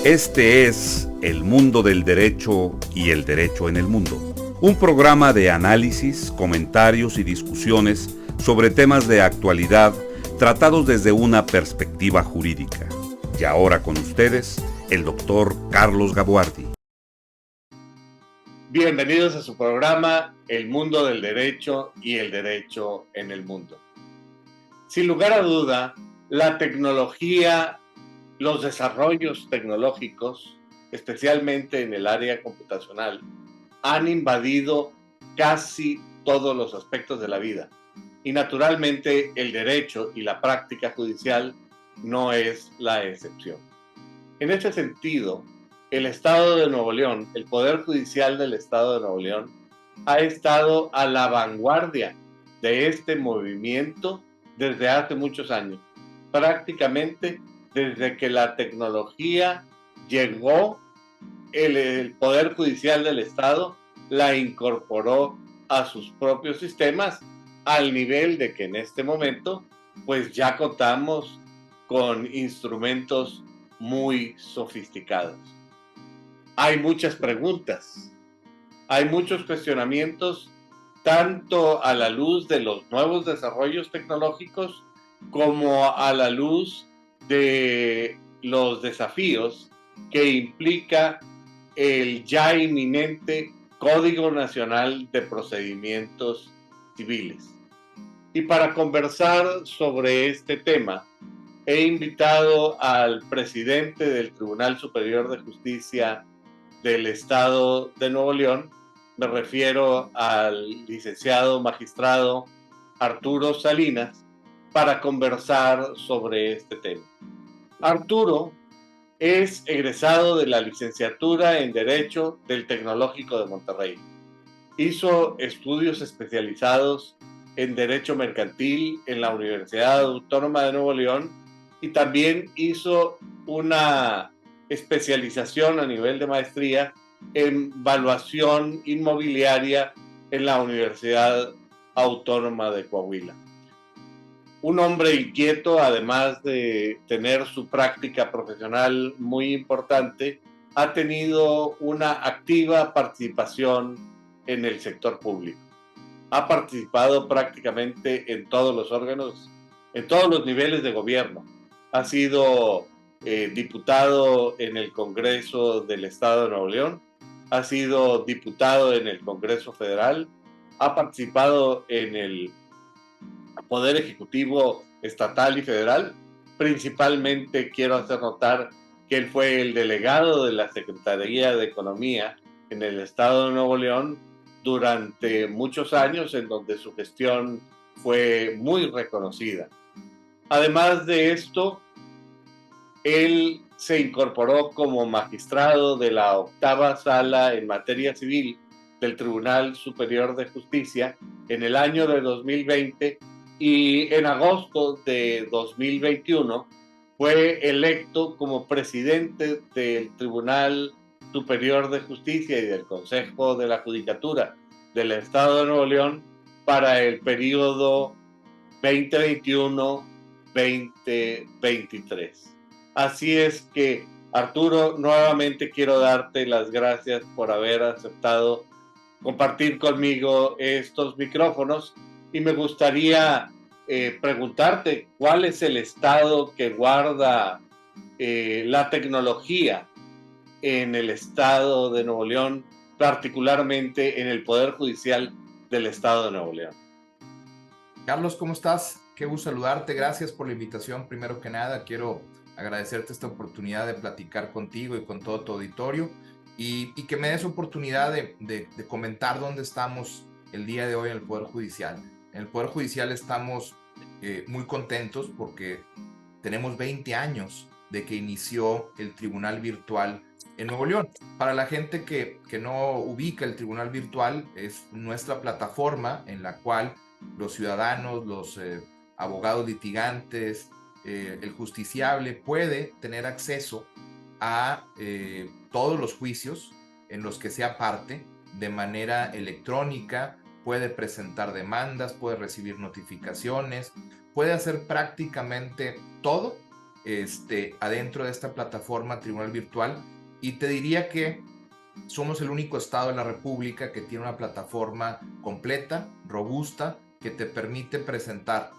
Este es El Mundo del Derecho y el Derecho en el Mundo, un programa de análisis, comentarios y discusiones sobre temas de actualidad tratados desde una perspectiva jurídica. Y ahora con ustedes, el doctor Carlos Gabuardi. Bienvenidos a su programa El Mundo del Derecho y el Derecho en el Mundo. Sin lugar a duda, la tecnología, los desarrollos tecnológicos, especialmente en el área computacional, han invadido casi todos los aspectos de la vida. Y naturalmente el derecho y la práctica judicial no es la excepción. En este sentido, el Estado de Nuevo León, el Poder Judicial del Estado de Nuevo León, ha estado a la vanguardia de este movimiento desde hace muchos años, prácticamente desde que la tecnología llegó, el Poder Judicial del Estado la incorporó a sus propios sistemas, al nivel de que en este momento pues ya contamos con instrumentos muy sofisticados. Hay muchas preguntas, hay muchos cuestionamientos, tanto a la luz de los nuevos desarrollos tecnológicos como a la luz de los desafíos que implica el ya inminente Código Nacional de Procedimientos Civiles. Y para conversar sobre este tema, he invitado al presidente del Tribunal Superior de Justicia del Estado de Nuevo León. Me refiero al licenciado magistrado Arturo Salinas, para conversar sobre este tema. Arturo es egresado de la licenciatura en Derecho del Tecnológico de Monterrey. Hizo estudios especializados en Derecho Mercantil en la Universidad Autónoma de Nuevo León y también hizo una especialización a nivel de maestría en Valuación Inmobiliaria en la Universidad Autónoma de Coahuila. Un hombre inquieto, además de tener su práctica profesional muy importante, ha tenido una activa participación en el sector público. Ha participado prácticamente en todos los órganos, en todos los niveles de gobierno. Ha sido diputado en el Congreso del Estado de Nuevo León, ha sido diputado en el Congreso Federal, ha participado en el Poder Ejecutivo Estatal y Federal. Principalmente quiero hacer notar que él fue el delegado de la Secretaría de Economía en el Estado de Nuevo León durante muchos años, en donde su gestión fue muy reconocida. Además de esto, él se incorporó como magistrado de la octava sala en materia civil del Tribunal Superior de Justicia en el año de 2020 y en agosto de 2021 fue electo como presidente del Tribunal Superior de Justicia y del Consejo de la Judicatura del Estado de Nuevo León para el periodo 2021-2023. Así es que, Arturo, nuevamente quiero darte las gracias por haber aceptado compartir conmigo estos micrófonos y me gustaría preguntarte cuál es el estado que guarda la tecnología en el Estado de Nuevo León, particularmente en el Poder Judicial del Estado de Nuevo León. Carlos, ¿cómo estás? Qué gusto saludarte. Gracias por la invitación. Primero que nada, quiero agradecerte esta oportunidad de platicar contigo y con todo tu auditorio y que me des oportunidad de comentar dónde estamos el día de hoy en el Poder Judicial. En el Poder Judicial estamos muy contentos porque tenemos 20 años de que inició el Tribunal Virtual en Nuevo León. Para la gente que no ubica, el Tribunal Virtual es nuestra plataforma en la cual los ciudadanos, los abogados litigantes, el justiciable puede tener acceso a todos los juicios en los que sea parte de manera electrónica, puede presentar demandas, puede recibir notificaciones, puede hacer prácticamente todo adentro de esta plataforma Tribunal Virtual, y te diría que somos el único estado de la República que tiene una plataforma completa, robusta, que te permite presentar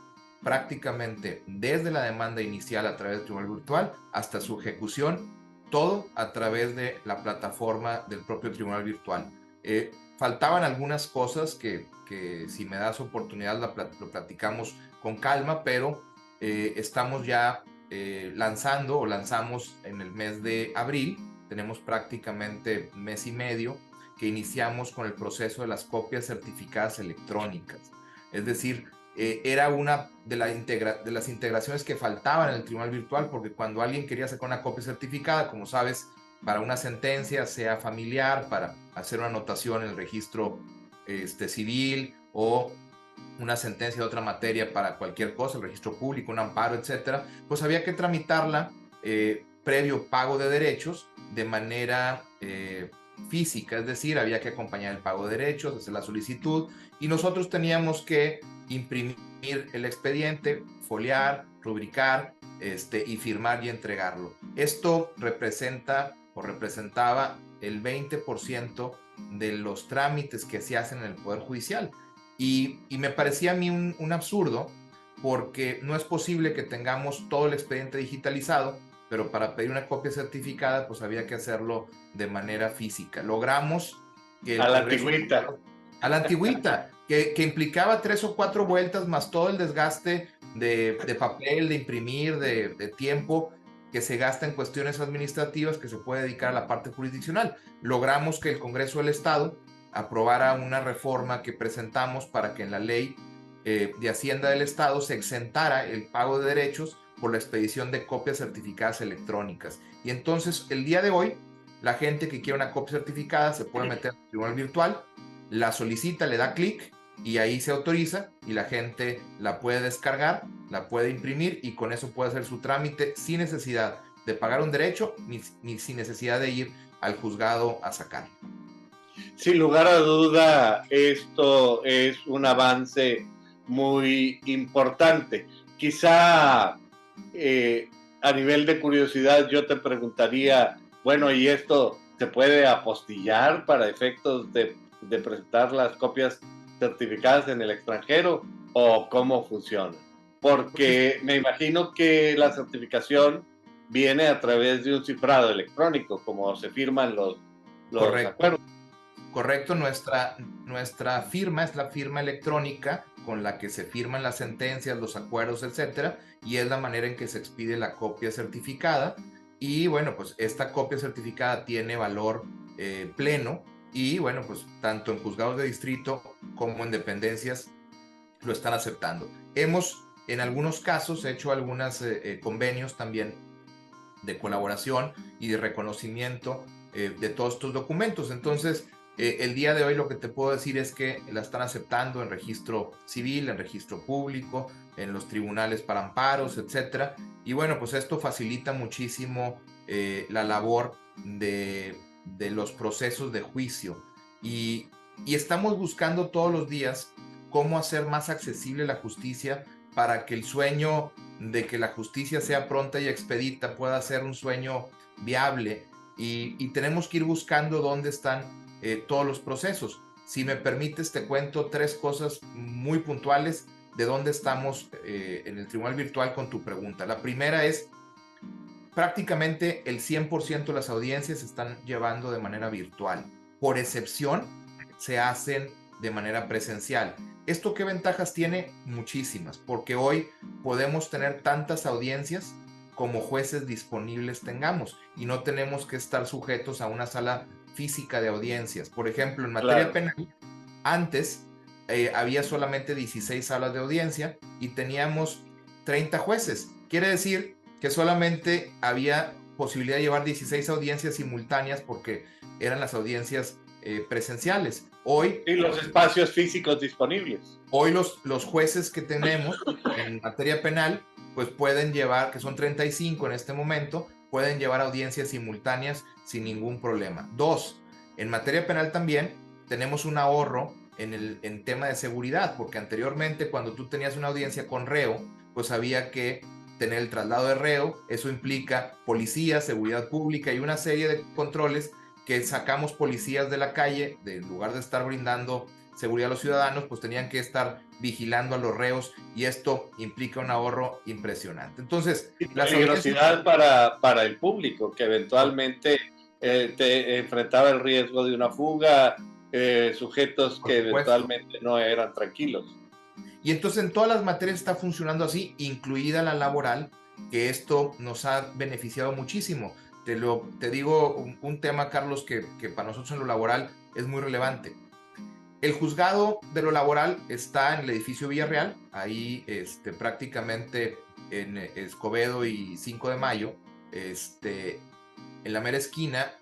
prácticamente desde la demanda inicial a través del Tribunal Virtual hasta su ejecución, todo a través de la plataforma del propio Tribunal Virtual. Faltaban algunas cosas que si me das oportunidad lo platicamos con calma, pero estamos ya lanzamos en el mes de abril. Tenemos prácticamente un mes y medio que iniciamos con el proceso de las copias certificadas electrónicas. Es decir, era una de las integraciones que faltaban en el Tribunal Virtual, porque cuando alguien quería sacar una copia certificada, como sabes, para una sentencia, sea familiar, para hacer una anotación en el registro civil, o una sentencia de otra materia para cualquier cosa, el registro público, un amparo, etcétera, pues había que tramitarla previo pago de derechos de manera física, es decir, había que acompañar el pago de derechos, hacer la solicitud, y nosotros teníamos que imprimir el expediente, foliar, rubricar, y firmar y entregarlo. Esto representaba el 20% de los trámites que se hacen en el Poder Judicial. Y me parecía a mí un absurdo, porque no es posible que tengamos todo el expediente digitalizado, pero para pedir una copia certificada, pues había que hacerlo de manera física. Logramos que a la antigüita. A la antigüita, que implicaba 3 o 4 vueltas, más todo el desgaste de papel, de imprimir, de tiempo que se gasta en cuestiones administrativas, que se puede dedicar a la parte jurisdiccional. Logramos que el Congreso del Estado aprobara una reforma que presentamos para que en la ley de Hacienda del Estado se exentara el pago de derechos por la expedición de copias certificadas electrónicas. Y entonces, el día de hoy, la gente que quiere una copia certificada se puede meter al Tribunal Virtual, la solicita, le da clic y ahí se autoriza, y la gente la puede descargar, la puede imprimir, y con eso puede hacer su trámite sin necesidad de pagar un derecho ni sin necesidad de ir al juzgado a sacarlo. Sin lugar a duda, esto es un avance muy importante. Quizá a nivel de curiosidad yo te preguntaría, bueno, ¿y esto se puede apostillar para efectos de presentar las copias certificadas en el extranjero, o cómo funciona? Porque me imagino que la certificación viene a través de un cifrado electrónico, como se firman los acuerdos. Correcto, nuestra firma es la firma electrónica con la que se firman las sentencias, los acuerdos, etcétera, y es la manera en que se expide la copia certificada. Y bueno, pues esta copia certificada tiene valor pleno, y bueno, pues tanto en juzgados de distrito como en dependencias lo están aceptando. Hemos en algunos casos hecho algunos convenios también de colaboración y de reconocimiento de todos estos documentos. Entonces, el día de hoy lo que te puedo decir es que la están aceptando en registro civil, en registro público, en los tribunales para amparos, etcétera. Y bueno, pues esto facilita muchísimo la labor de los procesos de juicio. Y estamos buscando todos los días cómo hacer más accesible la justicia, para que el sueño de que la justicia sea pronta y expedita pueda ser un sueño viable. Y tenemos que ir buscando dónde están todos los procesos. Si me permites, te cuento 3 cosas muy puntuales de dónde estamos en el Tribunal Virtual con tu pregunta. La primera es, prácticamente el 100% de las audiencias se están llevando de manera virtual. Por excepción, se hacen de manera presencial. ¿Esto qué ventajas tiene? Muchísimas, porque hoy podemos tener tantas audiencias como jueces disponibles tengamos, y no tenemos que estar sujetos a una sala física de audiencias. Por ejemplo, en materia penal, antes había solamente 16 salas de audiencia y teníamos 30 jueces. Quiere decir que solamente había posibilidad de llevar 16 audiencias simultáneas, porque eran las audiencias presenciales. Hoy, y los espacios físicos disponibles. Hoy los jueces que tenemos en materia penal, pues pueden llevar, que son 35 en este momento, pueden llevar audiencias simultáneas sin ningún problema. 2, en materia penal también tenemos un ahorro en tema de seguridad, porque anteriormente, cuando tú tenías una audiencia con reo, pues había que tener el traslado de reo, eso implica policía, seguridad pública y una serie de controles que sacamos policías de la calle, en lugar de estar brindando seguridad a los ciudadanos, pues tenían que estar vigilando a los reos y esto implica un ahorro impresionante. Entonces, y peligrosidad para el público, que eventualmente te enfrentaba el riesgo de una fuga, sujetos que eventualmente no eran tranquilos. Y entonces en todas las materias está funcionando así, incluida la laboral, que esto nos ha beneficiado muchísimo. Te digo un tema, Carlos, que para nosotros en lo laboral es muy relevante. El juzgado de lo laboral está en el edificio Villarreal, ahí prácticamente en Escobedo y 5 de Mayo, en la mera esquina,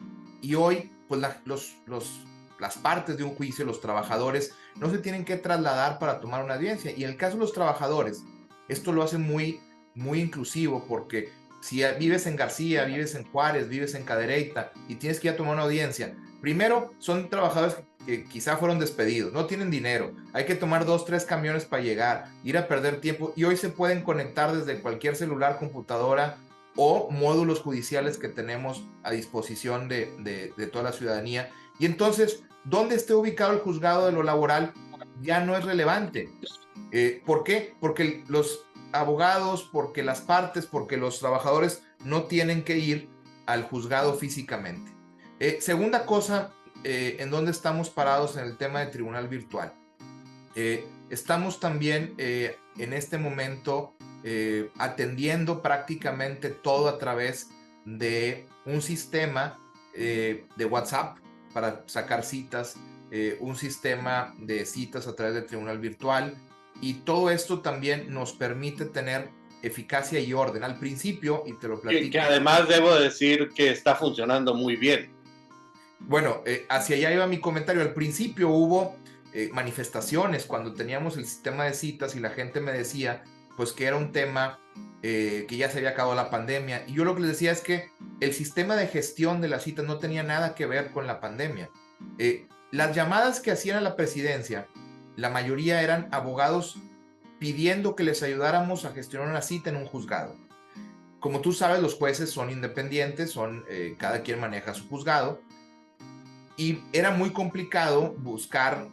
y hoy pues las partes de un juicio, los trabajadores, no se tienen que trasladar para tomar una audiencia. Y en el caso de los trabajadores, esto lo hace muy, muy inclusivo, porque si vives en García, vives en Juárez, vives en Cadereyta y tienes que ir a tomar una audiencia, primero son trabajadores que quizá fueron despedidos, no tienen dinero, hay que tomar 2, 3 camiones para llegar, ir a perder tiempo, y hoy se pueden conectar desde cualquier celular, computadora o módulos judiciales que tenemos a disposición de toda la ciudadanía. Y entonces, ¿dónde esté ubicado el juzgado de lo laboral? Ya no es relevante. ¿Por qué? Porque los abogados, porque las partes, porque los trabajadores no tienen que ir al juzgado físicamente. Segunda cosa, en donde estamos parados en el tema de tribunal virtual. Estamos también en este momento atendiendo prácticamente todo a través de un sistema de WhatsApp para sacar citas, un sistema de citas a través del tribunal virtual, y todo esto también nos permite tener eficacia y orden. Al principio, y te lo platico. Que además debo decir que está funcionando muy bien. Bueno, hacia allá iba mi comentario. Al principio hubo manifestaciones cuando teníamos el sistema de citas y la gente me decía pues que era un tema que ya se había acabado la pandemia, y yo lo que les decía es que el sistema de gestión de las citas no tenía nada que ver con la pandemia. Las llamadas que hacían a la presidencia, la mayoría eran abogados pidiendo que les ayudáramos a gestionar una cita en un juzgado. Como tú sabes, los jueces son independientes, cada quien maneja su juzgado, y era muy complicado buscar,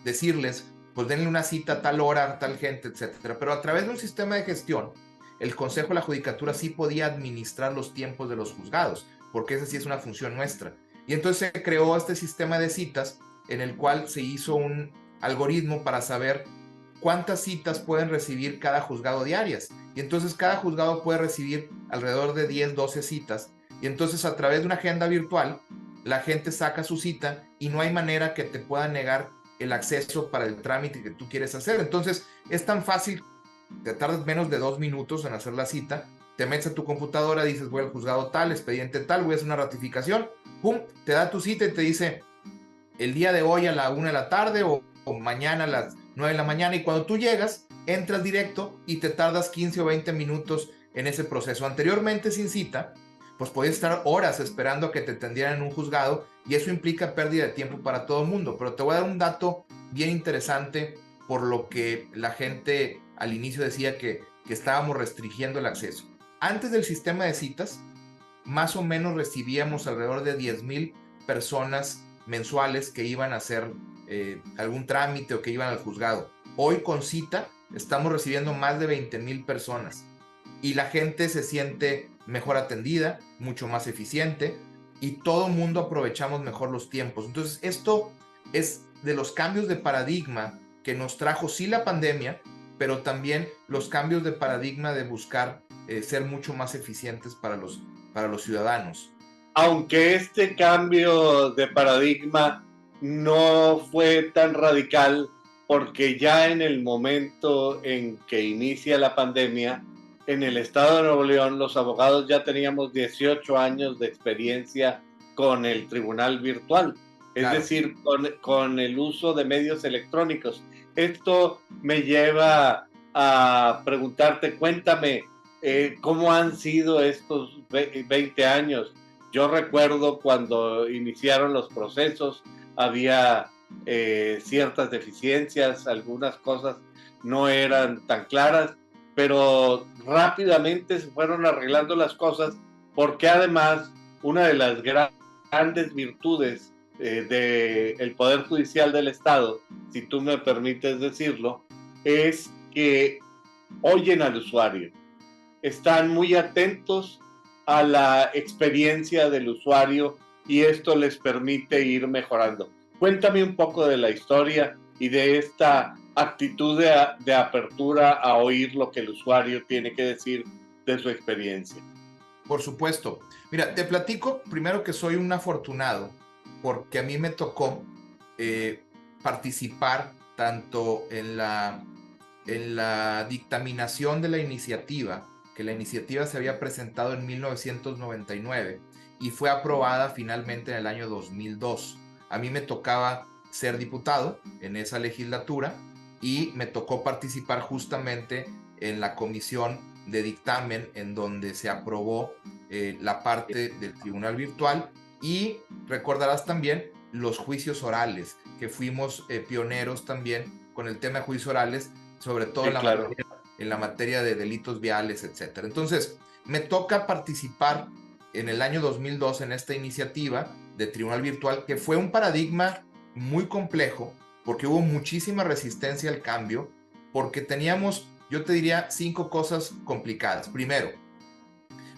decirles, pues denle una cita a tal hora, a tal gente, etcétera. Pero a través de un sistema de gestión, el Consejo de la Judicatura sí podía administrar los tiempos de los juzgados, porque esa sí es una función nuestra. Y entonces se creó este sistema de citas en el cual se hizo un algoritmo para saber cuántas citas pueden recibir cada juzgado diarias. Y entonces cada juzgado puede recibir alrededor de 10, 12 citas. Y entonces a través de una agenda virtual, la gente saca su cita y no hay manera que te pueda negar el acceso para el trámite que tú quieres hacer. Entonces es tan fácil, te tardas menos de 2 minutos en hacer la cita, te metes a tu computadora, dices voy al juzgado tal, expediente tal, voy a hacer una ratificación, pum, te da tu cita y te dice el día de hoy a la 1 de la tarde o mañana a las 9 de la mañana, y cuando tú llegas, entras directo y te tardas 15 o 20 minutos en ese proceso. Anteriormente, sin cita, pues podías estar horas esperando a que te atendieran en un juzgado, y eso implica pérdida de tiempo para todo el mundo. Pero te voy a dar un dato bien interesante, por lo que la gente al inicio decía que estábamos restringiendo el acceso. Antes del sistema de citas, más o menos recibíamos alrededor de 10,000 personas mensuales que iban a hacer algún trámite o que iban al juzgado. Hoy con cita estamos recibiendo más de 20,000 personas, y la gente se siente mejor atendida, mucho más eficiente, y todo el mundo aprovechamos mejor los tiempos. Entonces esto es de los cambios de paradigma que nos trajo sí la pandemia, pero también los cambios de paradigma de buscar ser mucho más eficientes para los ciudadanos. Aunque este cambio de paradigma no fue tan radical, porque ya en el momento en que inicia la pandemia, en el estado de Nuevo León, los abogados ya teníamos 18 años de experiencia con el tribunal virtual, es Claro. decir, con el uso de medios electrónicos. Esto me lleva a preguntarte, cuéntame, ¿cómo han sido estos 20 años? Yo recuerdo cuando iniciaron los procesos, había ciertas deficiencias, algunas cosas no eran tan claras, pero rápidamente se fueron arreglando las cosas, porque además una de las grandes virtudes del Poder Judicial del Estado, si tú me permites decirlo, es que oyen al usuario, están muy atentos a la experiencia del usuario y esto les permite ir mejorando. Cuéntame un poco de la historia y de esta actitud de apertura a oír lo que el usuario tiene que decir de su experiencia. Por supuesto. Mira, te platico primero que soy un afortunado porque a mí me tocó participar tanto en la dictaminación de la iniciativa, que la iniciativa se había presentado en 1999 y fue aprobada finalmente en el año 2002. A mí me tocaba ser diputado en esa legislatura y me tocó participar justamente en la comisión de dictamen en donde se aprobó la parte del tribunal virtual, y recordarás también los juicios orales, que fuimos pioneros también con el tema de juicios orales, sobre todo Sí, claro. en la materia de delitos viales, etcétera. Entonces, me toca participar en el año 2002 en esta iniciativa de tribunal virtual, que fue un paradigma muy complejo, porque hubo muchísima resistencia al cambio, porque teníamos, yo te diría, 5 cosas complicadas. Primero,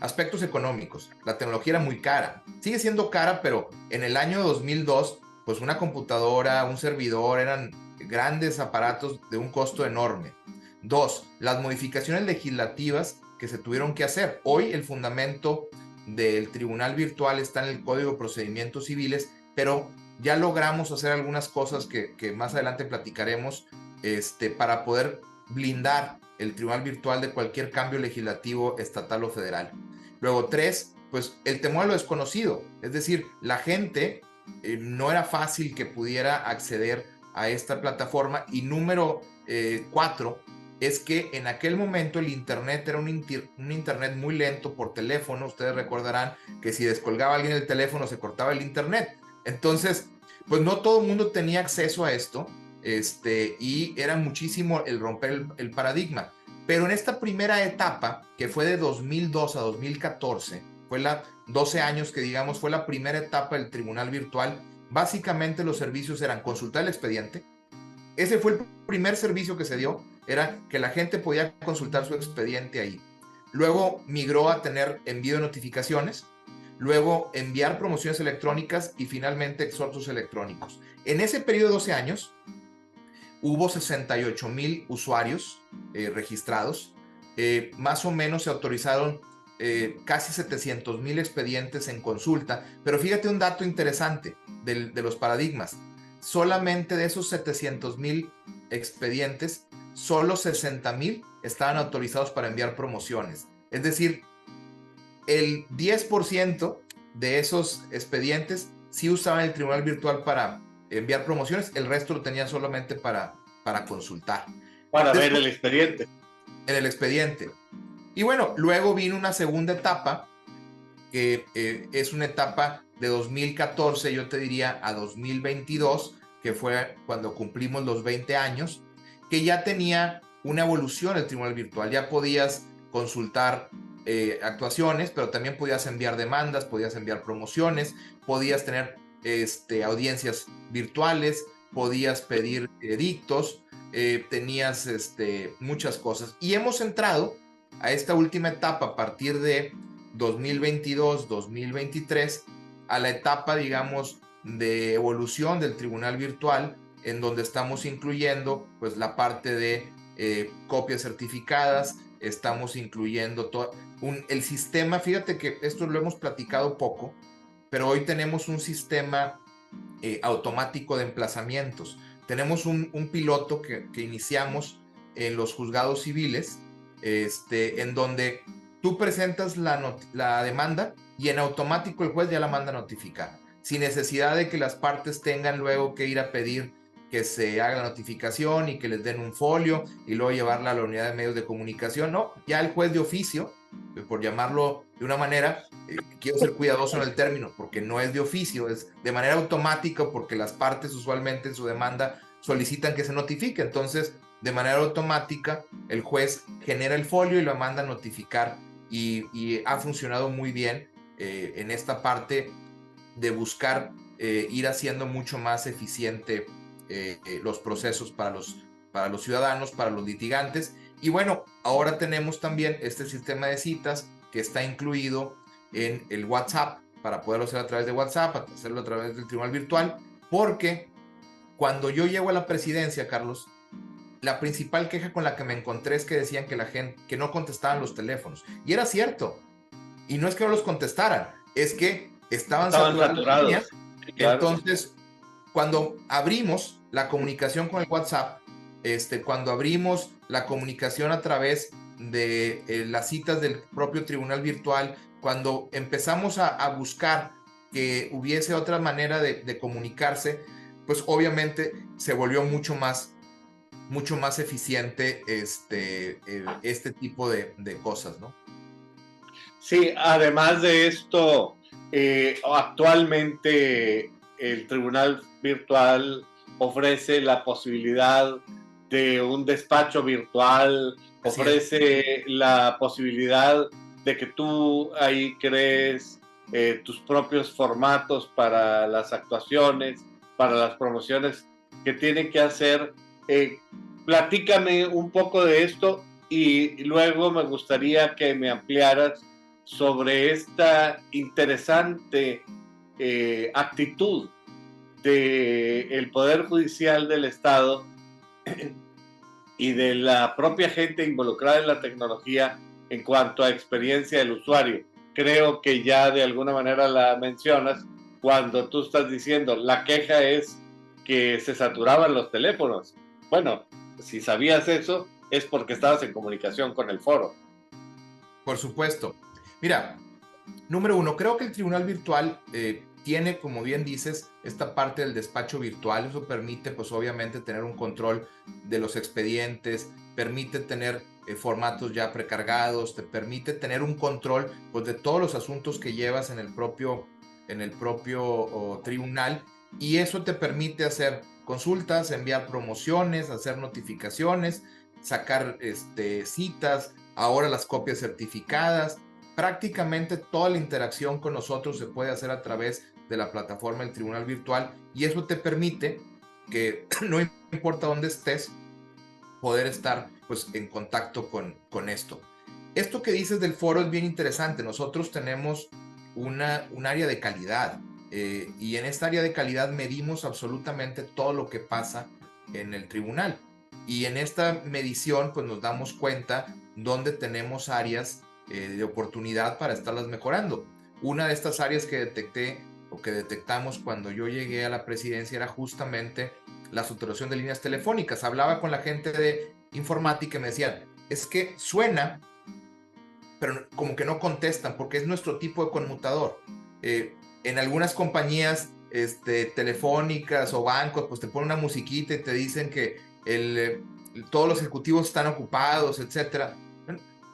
aspectos económicos. La tecnología era muy cara. Sigue siendo cara, pero en el año 2002, pues una computadora, un servidor, eran grandes aparatos de un costo enorme. 2, las modificaciones legislativas que se tuvieron que hacer. Hoy el fundamento del tribunal virtual está en el Código de Procedimientos Civiles, pero ya logramos hacer algunas cosas que más adelante platicaremos para poder blindar el tribunal virtual de cualquier cambio legislativo estatal o federal. Luego 3, pues el temor a lo desconocido, es decir, la gente no era fácil que pudiera acceder a esta plataforma. Y número 4 es que en aquel momento el internet era un internet muy lento por teléfono. Ustedes recordarán que si descolgaba alguien el teléfono se cortaba el internet. Entonces, pues no todo el mundo tenía acceso a esto, y era muchísimo el romper el paradigma. Pero en esta primera etapa, que fue de 2002 a 2014, fue 12 años que digamos, fue la primera etapa del tribunal virtual. Básicamente los servicios eran consultar el expediente. Ese fue el primer servicio que se dio, era que la gente podía consultar su expediente ahí. Luego migró a tener envío de notificaciones, luego enviar promociones electrónicas y finalmente exhortos electrónicos. En ese periodo de 12 años hubo 68,000 usuarios registrados. Más o menos se autorizaron casi 700,000 expedientes en consulta. Pero fíjate un dato interesante de los paradigmas. Solamente de esos 700,000 expedientes, solo 60,000 estaban autorizados para enviar promociones. Es decir, el 10% de esos expedientes sí usaban el tribunal virtual para enviar promociones, el resto lo tenían solamente para consultar. Para ver el expediente. En el expediente. Y bueno, luego vino una segunda etapa, que es una etapa de 2014, yo te diría, a 2022, que fue cuando cumplimos los 20 años, que ya tenía una evolución el tribunal virtual. Ya podías consultar actuaciones, pero también podías enviar demandas, podías enviar promociones, podías tener audiencias virtuales, podías pedir edictos, tenías muchas cosas. Y hemos entrado a esta última etapa a partir de 2022, 2023, a la etapa, digamos, de evolución del tribunal virtual, en donde estamos incluyendo pues la parte de copias certificadas, estamos incluyendo el sistema. Fíjate que esto lo hemos platicado poco, pero hoy tenemos un sistema automático de emplazamientos. Tenemos un piloto que iniciamos en los juzgados civiles, en donde tú presentas la demanda y en automático el juez ya la manda a notificar, sin necesidad de que las partes tengan luego que ir a pedir que se haga la notificación y que les den un folio y luego llevarla a la unidad de medios de comunicación. No, ya el juez de oficio, por llamarlo de una manera, quiero ser cuidadoso en el término, porque no es de oficio, es de manera automática, porque las partes usualmente en su demanda solicitan que se notifique. Entonces de manera automática el juez genera el folio y lo manda a notificar, y ha funcionado muy bien en esta parte de buscar ir haciendo mucho más eficiente los procesos para los ciudadanos, para los litigantes. Y bueno, ahora tenemos también este sistema de citas que está incluido en el WhatsApp, para poderlo hacer a través de WhatsApp, hacerlo a través del tribunal virtual, porque cuando yo llego a la presidencia, Carlos, la principal queja con la que me encontré es que decían que la gente, que no contestaban los teléfonos. Y era cierto. Y no es que no los contestaran, es que estaban saturados. Claro. Entonces, cuando abrimos la comunicación con el WhatsApp, cuando abrimos la comunicación a través de las citas del propio tribunal virtual, cuando empezamos a buscar que hubiese otra manera de comunicarse, pues obviamente se volvió mucho más eficiente este tipo de cosas, ¿no? Sí, además de esto, actualmente el tribunal virtual ofrece la posibilidad de un despacho virtual, ofrece la posibilidad de que tú ahí crees tus propios formatos para las actuaciones, para las promociones que tienen que hacer. Platícame un poco de esto y luego me gustaría que me ampliaras sobre esta interesante actitud del Poder Judicial del Estado y de la propia gente involucrada en la tecnología en cuanto a experiencia del usuario. Creo que ya de alguna manera la mencionas cuando tú estás diciendo la queja es que se saturaban los teléfonos. Bueno, si sabías eso es porque estabas en comunicación con el foro. Por supuesto. Mira, número uno, creo que el tribunal virtual tiene, como bien dices, esta parte del despacho virtual. Eso permite, pues obviamente, tener un control de los expedientes, permite tener formatos ya precargados, te permite tener un control, pues, de todos los asuntos que llevas en el propio tribunal, y eso te permite hacer consultas, enviar promociones, hacer notificaciones, sacar citas, ahora las copias certificadas. Prácticamente toda la interacción con nosotros se puede hacer a través de la plataforma del tribunal virtual, y eso te permite que no importa dónde estés, poder estar, pues, en contacto con esto. Esto que dices del foro es bien interesante. Nosotros tenemos un área de calidad, y en esta área de calidad medimos absolutamente todo lo que pasa en el tribunal, y en esta medición pues nos damos cuenta dónde tenemos áreas de oportunidad para estarlas mejorando. Una de estas áreas que detectamos cuando yo llegué a la presidencia era justamente la saturación de líneas telefónicas. Hablaba con la gente de informática y me decían, es que suena, pero como que no contestan porque es nuestro tipo de conmutador. En algunas compañías telefónicas o bancos, pues te ponen una musiquita y te dicen que todos los ejecutivos están ocupados, etcétera.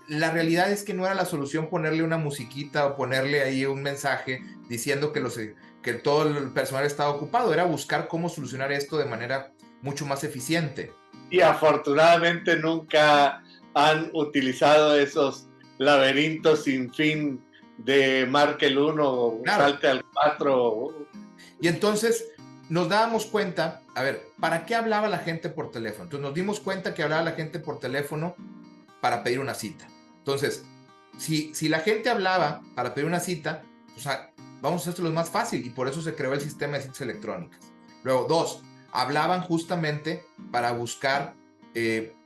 La realidad es que no era la solución ponerle una musiquita o ponerle ahí un mensaje diciendo que todo el personal estaba ocupado. Era buscar cómo solucionar esto de manera mucho más eficiente. Y afortunadamente nunca han utilizado esos laberintos sin fin de marque el 1, claro, salte al 4. Y entonces nos dábamos cuenta, a ver, ¿para qué hablaba la gente por teléfono? Entonces nos dimos cuenta que hablaba la gente por teléfono para pedir una cita. Entonces, si la gente hablaba para pedir una cita, pues vamos a hacerlo más fácil, y por eso se creó el sistema de citas electrónicas. Luego, 2, hablaban justamente para buscar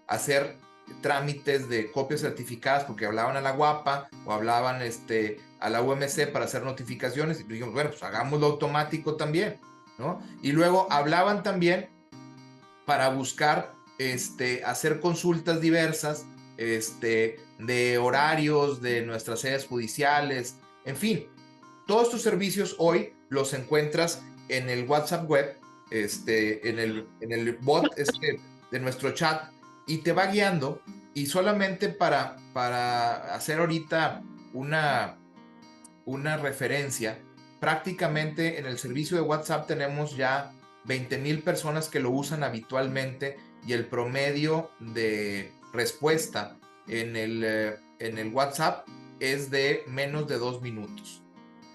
hacer trámites de copias certificadas, porque hablaban a la Guapa o hablaban a la UMC para hacer notificaciones, y dijimos, bueno, pues hagámoslo automático también, ¿no? Y luego hablaban también para buscar hacer consultas diversas, de horarios de nuestras sedes judiciales, en fin, todos estos servicios hoy los encuentras en el WhatsApp web, en el bot de nuestro chat, y te va guiando. Y solamente para hacer ahorita una referencia, prácticamente en el servicio de WhatsApp tenemos ya 20,000 personas que lo usan habitualmente, y el promedio de respuesta en el WhatsApp es de menos de 2 minutos.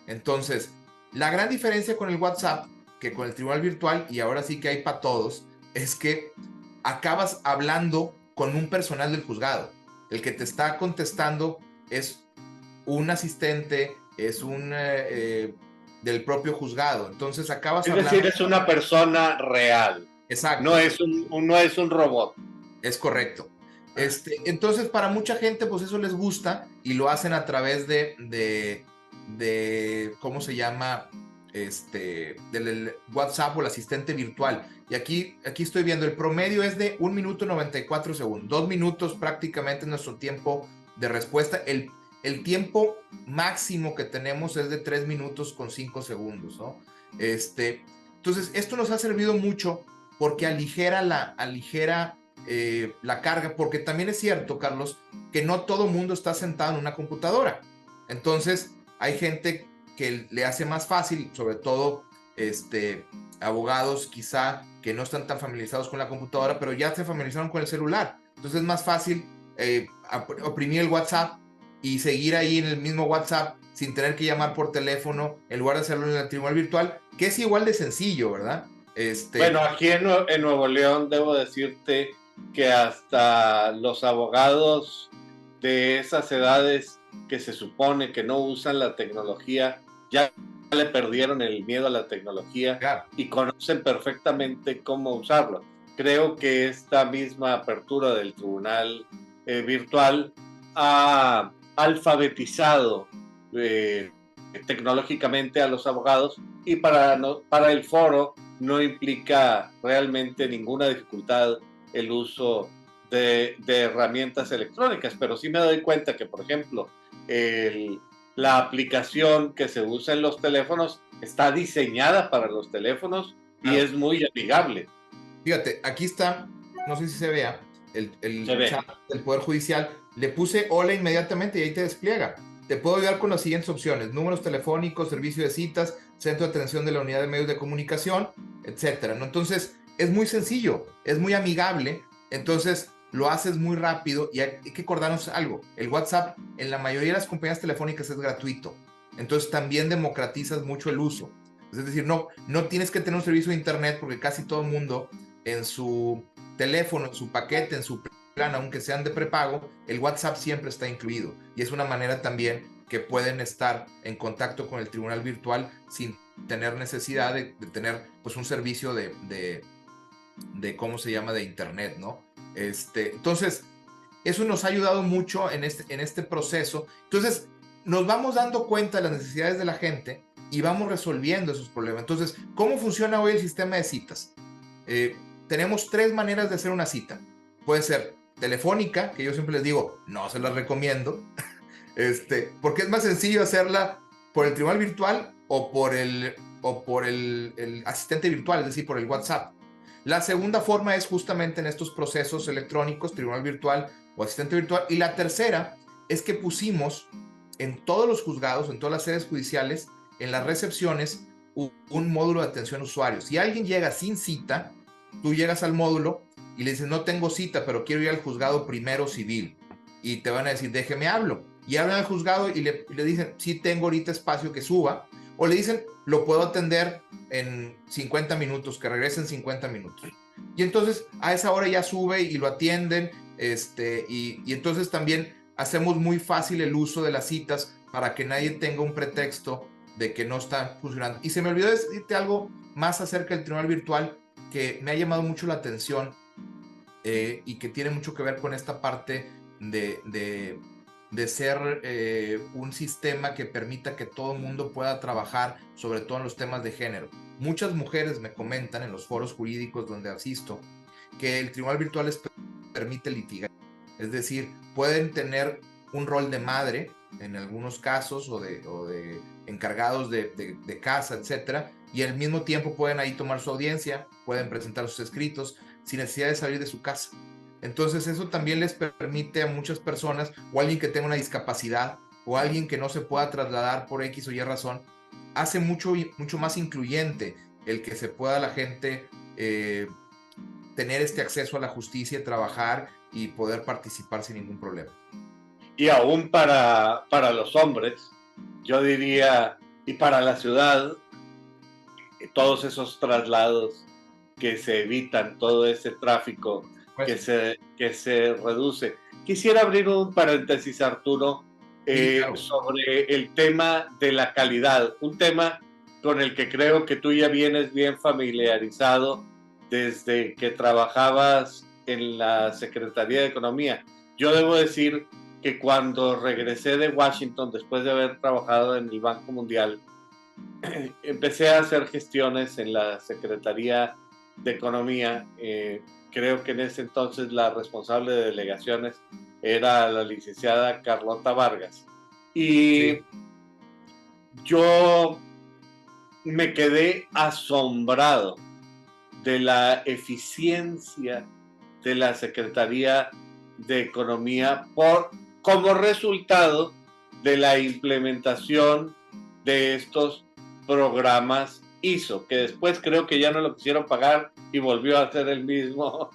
Entonces, la gran diferencia con el WhatsApp que con el tribunal virtual, y ahora sí que hay para todos, es que acabas hablando con un personal del juzgado. El que te está contestando es un asistente, es un del propio juzgado. Entonces acabas hablando. Es decir, es una persona real. Exacto. No es un robot. Es correcto. Entonces, para mucha gente, pues eso les gusta y lo hacen a través de ¿cómo se llama? Del WhatsApp o el asistente virtual. Y aquí estoy viendo, el promedio es de 1 minuto 94 segundos. 2 minutos prácticamente es nuestro tiempo de respuesta. El tiempo máximo que tenemos es de 3 minutos con 5 segundos, ¿no? Entonces, esto nos ha servido mucho porque aligera la carga, porque también es cierto, Carlos, que no todo mundo está sentado en una computadora. Entonces, hay gente que le hace más fácil, sobre todo abogados quizá que no están tan familiarizados con la computadora, pero ya se familiarizaron con el celular. Entonces es más fácil oprimir el WhatsApp y seguir ahí en el mismo WhatsApp sin tener que llamar por teléfono en lugar de hacerlo en el tribunal virtual, que es igual de sencillo, ¿verdad? Bueno, aquí en Nuevo León debo decirte que hasta los abogados de esas edades que se supone que no usan la tecnología, ya le perdieron el miedo a la tecnología, claro, y conocen perfectamente cómo usarlo. Creo que esta misma apertura del tribunal virtual ha alfabetizado tecnológicamente a los abogados, y para el foro no implica realmente ninguna dificultad el uso de herramientas electrónicas, pero sí me doy cuenta que, por ejemplo, la aplicación que se usa en los teléfonos está diseñada para los teléfonos y es muy amigable. Fíjate, aquí está, no sé si se vea, el chat del Poder Judicial. Le puse hola inmediatamente y ahí te despliega. Te puedo ayudar con las siguientes opciones: números telefónicos, servicio de citas, centro de atención de la unidad de medios de comunicación, etcétera, ¿no? Entonces, es muy sencillo, es muy amigable. Entonces, lo haces muy rápido y hay que acordarnos algo. El WhatsApp en la mayoría de las compañías telefónicas es gratuito. Entonces, también democratizas mucho el uso. Es decir, no tienes que tener un servicio de internet, porque casi todo el mundo en su teléfono, en su paquete, en su plan, aunque sean de prepago, el WhatsApp siempre está incluido. Y es una manera también que pueden estar en contacto con el tribunal virtual sin tener necesidad de tener pues un servicio de ¿cómo se llama? De internet, ¿no? Entonces, eso nos ha ayudado mucho en este proceso. Entonces, nos vamos dando cuenta de las necesidades de la gente y vamos resolviendo esos problemas. Entonces, ¿cómo funciona hoy el sistema de citas? Tenemos 3 maneras de hacer una cita. Puede ser telefónica, que yo siempre les digo, no se las recomiendo, porque es más sencillo hacerla por el tribunal virtual o por el asistente virtual, es decir, por el WhatsApp. La segunda forma es justamente en estos procesos electrónicos, tribunal virtual o asistente virtual. Y la tercera es que pusimos en todos los juzgados, en todas las sedes judiciales, en las recepciones, un módulo de atención a usuarios. Si alguien llega sin cita, tú llegas al módulo y le dices, no tengo cita, pero quiero ir al juzgado primero civil. Y te van a decir, déjeme hablo. Y hablan al juzgado y le dicen, sí tengo ahorita espacio, que suba. O le dicen, lo puedo atender en 50 minutos, que regresen 50 minutos. Y entonces a esa hora ya sube y lo atienden. Y entonces también hacemos muy fácil el uso de las citas para que nadie tenga un pretexto de que no está funcionando. Y se me olvidó decirte algo más acerca del tribunal virtual que me ha llamado mucho la atención y que tiene mucho que ver con esta parte de ser un sistema que permita que todo el mundo pueda trabajar, sobre todo en los temas de género. Muchas mujeres me comentan en los foros jurídicos donde asisto que el tribunal virtual les permite litigar. Es decir, pueden tener un rol de madre en algunos casos o de encargados de casa, etcétera, y al mismo tiempo pueden ahí tomar su audiencia, pueden presentar sus escritos sin necesidad de salir de su casa. Entonces eso también les permite a muchas personas, o alguien que tenga una discapacidad, o alguien que no se pueda trasladar por X o Y razón, hace mucho más incluyente el que se pueda la gente tener este acceso a la justicia, trabajar y poder participar sin ningún problema. Y aún para los hombres, yo diría, y para la ciudad, todos esos traslados que se evitan, todo ese tráfico que se reduce. Quisiera abrir un paréntesis, Arturo, Sí, claro. sobre el tema de la calidad, un tema con el que creo que tú ya vienes bien familiarizado desde que trabajabas en la Secretaría de Economía. Yo debo decir que cuando regresé de Washington, después de haber trabajado en el Banco Mundial, empecé a hacer gestiones en la Secretaría de Economía. Creo que en ese entonces la responsable de delegaciones era la licenciada Carlota Vargas. Y Sí. yo me quedé asombrado de la eficiencia de la Secretaría de Economía como resultado de la implementación de estos programas ISO, que después creo que ya no lo quisieron pagar y volvió a ser el mismo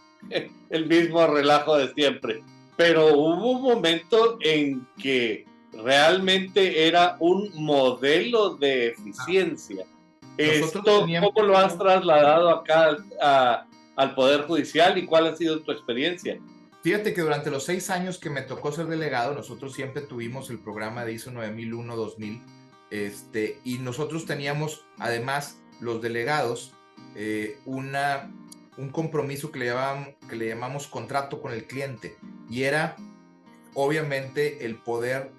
relajo de siempre. Pero hubo un momento en que realmente era un modelo de eficiencia. Esto, ¿cómo lo has trasladado acá al Poder Judicial y cuál ha sido tu experiencia? Fíjate que durante los 6 años que me tocó ser delegado, nosotros siempre tuvimos el programa de ISO 9001-2000, y nosotros teníamos, además, los delegados, un compromiso que le llamamos contrato con el cliente, y era, obviamente, el poder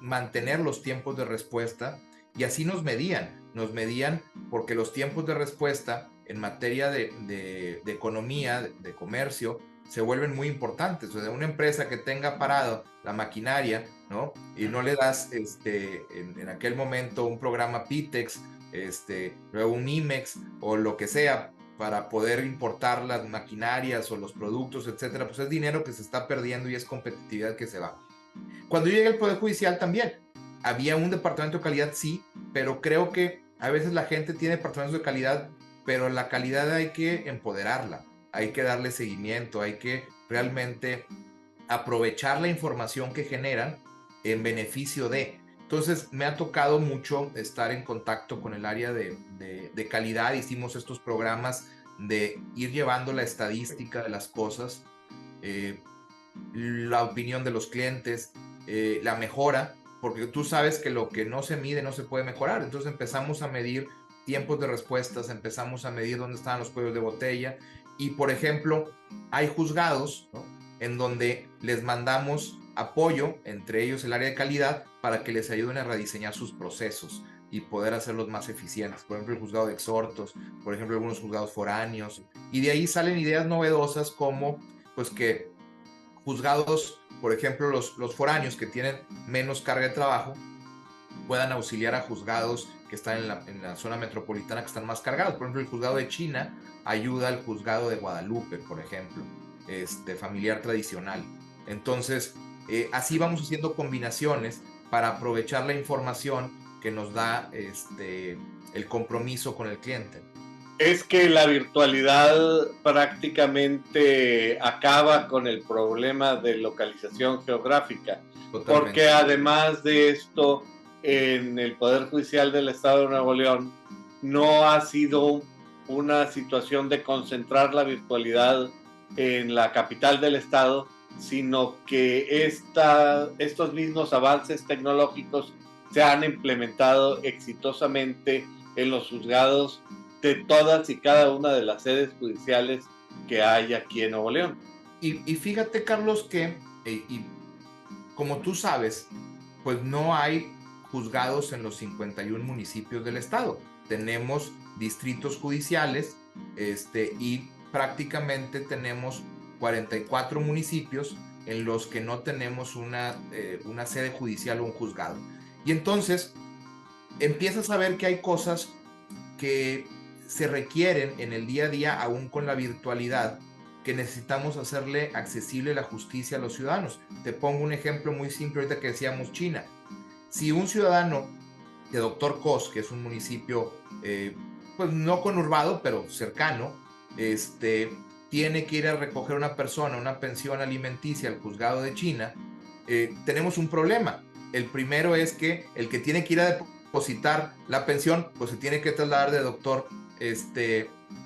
mantener los tiempos de respuesta, y así nos medían porque los tiempos de respuesta en materia de economía, de comercio, se vuelven muy importantes. O sea, una empresa que tenga parado la maquinaria, ¿no? Y no le das en aquel momento un programa PITEX, luego un IMEX o lo que sea para poder importar las maquinarias o los productos, etcétera, pues es dinero que se está perdiendo y es competitividad que se va. Cuando yo llegué al Poder Judicial también, había un departamento de calidad, sí, pero creo que a veces la gente tiene departamentos de calidad, pero la calidad hay que empoderarla, hay que darle seguimiento, hay que realmente aprovechar la información que generan en beneficio de. Entonces me ha tocado mucho estar en contacto con el área de calidad. Hicimos estos programas de ir llevando la estadística de las cosas, la opinión de los clientes, la mejora, porque tú sabes que lo que no se mide no se puede mejorar. Entonces empezamos a medir tiempos de respuestas, empezamos a medir dónde estaban los cuellos de botella y, por ejemplo, hay juzgados, ¿no?, en donde les mandamos apoyo, entre ellos el área de calidad, para que les ayuden a rediseñar sus procesos y poder hacerlos más eficientes. Por ejemplo, el juzgado de exhortos, por ejemplo, algunos juzgados foráneos, y de ahí salen ideas novedosas como, pues, que juzgados, por ejemplo, los foráneos que tienen menos carga de trabajo, puedan auxiliar a juzgados que están en la zona metropolitana que están más cargados. Por ejemplo, el juzgado de China ayuda al juzgado de Guadalupe, por ejemplo, familiar tradicional. Entonces, así vamos haciendo combinaciones para aprovechar la información que nos da el compromiso con el cliente. Es que la virtualidad prácticamente acaba con el problema de localización geográfica. Totalmente. Porque además de esto, en el Poder Judicial del Estado de Nuevo León no ha sido una situación de concentrar la virtualidad en la capital del estado, sino que estos mismos avances tecnológicos se han implementado exitosamente en los juzgados de todas y cada una de las sedes judiciales que hay aquí en Nuevo León. Y fíjate, Carlos, que como tú sabes, pues no hay juzgados en los 51 municipios del estado. Tenemos distritos judiciales y prácticamente tenemos 44 municipios en los que no tenemos una sede judicial o un juzgado. Y entonces empiezas a ver que hay cosas que se requieren en el día a día, aún con la virtualidad, que necesitamos hacerle accesible la justicia a los ciudadanos. Te pongo un ejemplo muy simple ahorita que decíamos China. Si un ciudadano de Doctor Cos, que es un municipio pues no conurbado, pero cercano, tiene que ir a recoger una persona una pensión alimenticia al juzgado de China, tenemos un problema. El primero es que el que tiene que ir a depositar la pensión, pues se tiene que trasladar de doctor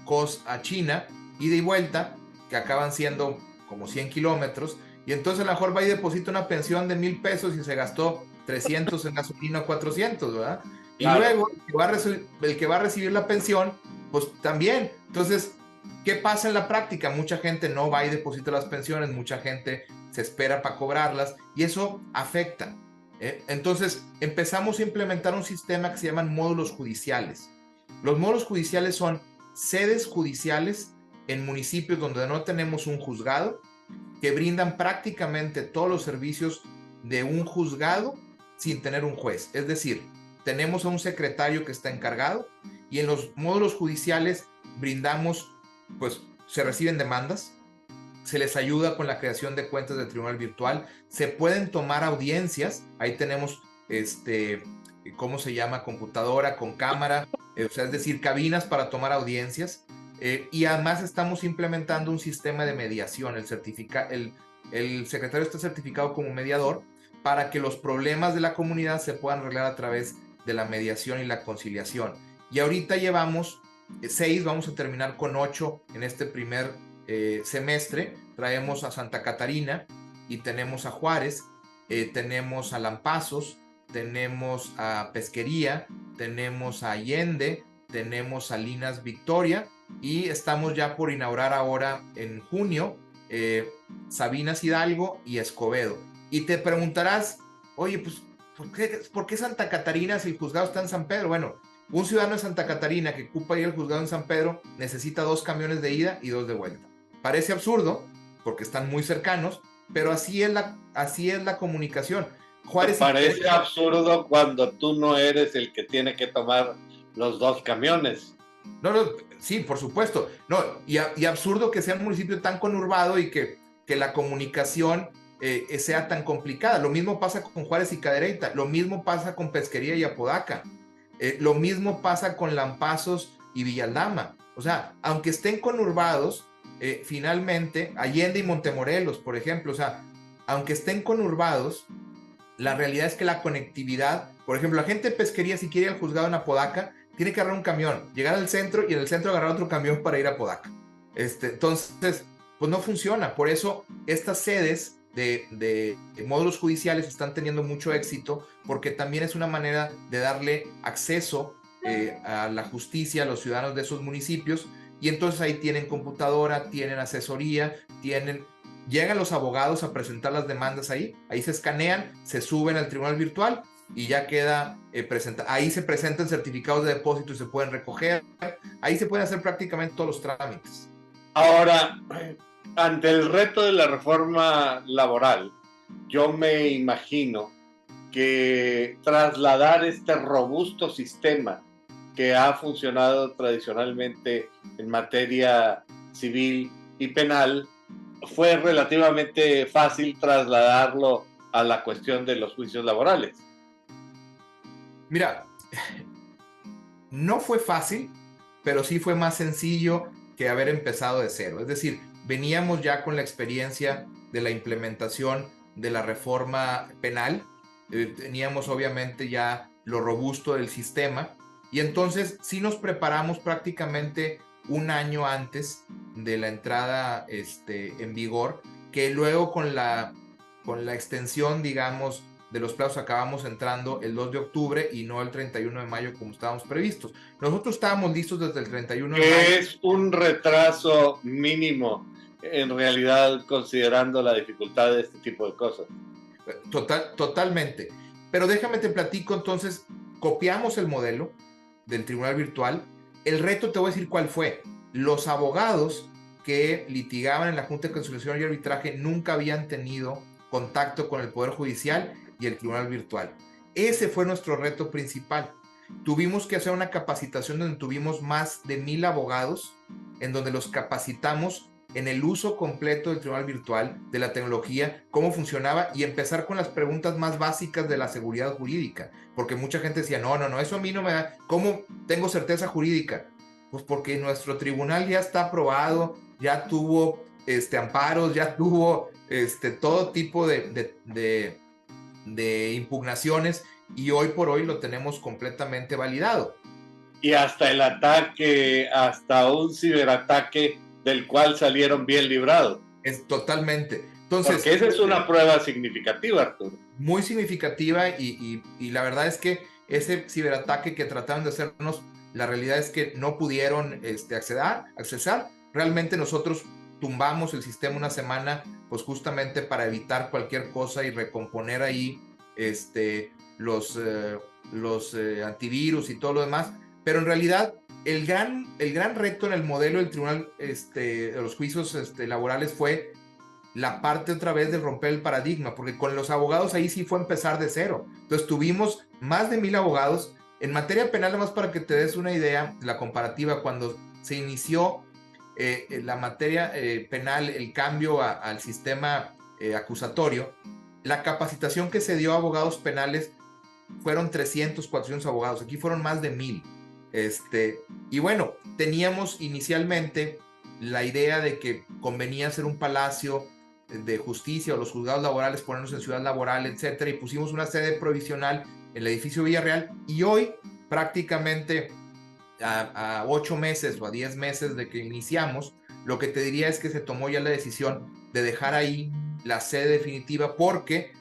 Cos a China, ida y vuelta, que acaban siendo como 100 kilómetros, y entonces a lo mejor va y deposita una pensión de 1,000 pesos y se gastó 300 en gasolina o 400, ¿verdad? Y Claro. luego el que va a recibir la pensión, pues también. Entonces, ¿qué pasa en la práctica? Mucha gente no va y deposita las pensiones, mucha gente se espera para cobrarlas y eso afecta. Entonces, empezamos a implementar un sistema que se llaman módulos judiciales. Los módulos judiciales son sedes judiciales en municipios donde no tenemos un juzgado, que brindan prácticamente todos los servicios de un juzgado sin tener un juez. Es decir, tenemos a un secretario que está encargado y en los módulos judiciales brindamos, pues se reciben demandas, se les ayuda con la creación de cuentas de tribunal virtual, se pueden tomar audiencias, ahí tenemos ¿cómo se llama? Computadora con cámara, o sea, es decir, cabinas para tomar audiencias, y además estamos implementando un sistema de mediación, el secretario está certificado como mediador para que los problemas de la comunidad se puedan arreglar a través de la mediación y la conciliación. Y ahorita llevamos 6, vamos a terminar con 8 en este primer semestre. Traemos a Santa Catarina y tenemos a Juárez, tenemos a Lampazos, tenemos a Pesquería, tenemos a Allende, tenemos a Linas Victoria y estamos ya por inaugurar ahora en junio Sabinas Hidalgo y Escobedo. Y te preguntarás, oye, pues, ¿por qué Santa Catarina si el juzgado está en San Pedro? Bueno, un ciudadano de Santa Catarina que ocupa ir al juzgado en San Pedro necesita 2 camiones de ida y 2 de vuelta. Parece absurdo, porque están muy cercanos, pero así es la comunicación. Juárez parece absurdo cuando tú no eres el que tiene que tomar los 2 camiones. No, sí, por supuesto. No, y absurdo que sea un municipio tan conurbado y que la comunicación sea tan complicada. Lo mismo pasa con Juárez y Cadereyta, lo mismo pasa con Pesquería y Apodaca, lo mismo pasa con Lampazos y Villaldama. O sea, aunque estén conurbados, finalmente, Allende y Montemorelos, por ejemplo, o sea, aunque estén conurbados, la realidad es que la conectividad, por ejemplo, la gente de Pesquería, si quiere ir al juzgado en Apodaca, tiene que agarrar un camión, llegar al centro y en el centro agarrar otro camión para ir a Apodaca. Entonces, pues no funciona. Por eso estas sedes de módulos judiciales están teniendo mucho éxito, porque también es una manera de darle acceso a la justicia a los ciudadanos de esos municipios, y entonces ahí tienen computadora, tienen asesoría, llegan los abogados a presentar las demandas ahí se escanean, se suben al tribunal virtual y ya queda ahí se presentan certificados de depósito y se pueden recoger, ahí se pueden hacer prácticamente todos los trámites. Ahora, ante el reto de la reforma laboral, yo me imagino que trasladar este robusto sistema que ha funcionado tradicionalmente en materia civil y penal, fue relativamente fácil trasladarlo a la cuestión de los juicios laborales. Mira, no fue fácil, pero sí fue más sencillo que haber empezado de cero. Es decir, veníamos ya con la experiencia de la implementación de la reforma penal, teníamos obviamente ya lo robusto del sistema, y entonces sí nos preparamos prácticamente un año antes de la entrada en vigor, que luego con la extensión, digamos, de los plazos acabamos entrando el 2 de octubre y no el 31 de mayo como estábamos previstos. Nosotros estábamos listos desde el 31 de mayo. Es un retraso mínimo, en realidad, considerando la dificultad de este tipo de cosas. Totalmente. Pero déjame te platico, entonces, copiamos el modelo del tribunal virtual. El reto te voy a decir cuál fue. Los abogados que litigaban en la Junta de Conciliación y Arbitraje nunca habían tenido contacto con el Poder Judicial y el tribunal virtual. Ese fue nuestro reto principal. Tuvimos que hacer una capacitación donde tuvimos más de 1,000 abogados, en donde los capacitamos en el uso completo del tribunal virtual, de la tecnología, cómo funcionaba, y empezar con las preguntas más básicas de la seguridad jurídica, porque mucha gente decía, no, eso a mí no me da. ¿Cómo tengo certeza jurídica? Pues porque nuestro tribunal ya está aprobado, ya tuvo amparos, ya tuvo todo tipo de impugnaciones, y hoy por hoy lo tenemos completamente validado. Y hasta el ataque, hasta un ciberataque del cual salieron bien librados. Es totalmente. Entonces, porque esa es una prueba significativa, Arturo. Muy significativa, y la verdad es que ese ciberataque que trataron de hacernos, la realidad es que no pudieron accesar. Realmente nosotros tumbamos el sistema una semana, pues justamente para evitar cualquier cosa y recomponer ahí los antivirus y todo lo demás. Pero en realidad el gran reto en el modelo del tribunal de los juicios laborales fue la parte otra vez de romper el paradigma, porque con los abogados ahí sí fue empezar de cero. Entonces tuvimos más de 1,000 abogados. En materia penal, además, para que te des una idea, la comparativa, cuando se inició la materia penal, el cambio al sistema acusatorio, la capacitación que se dio a abogados penales fueron 300, 400 abogados. Aquí fueron más de 1,000. Y bueno, teníamos inicialmente la idea de que convenía hacer un palacio de justicia o los juzgados laborales, ponernos en Ciudad Laboral, etcétera, y pusimos una sede provisional en el edificio Villarreal, y hoy prácticamente a 8 meses o a 10 meses de que iniciamos, lo que te diría es que se tomó ya la decisión de dejar ahí la sede definitiva, porque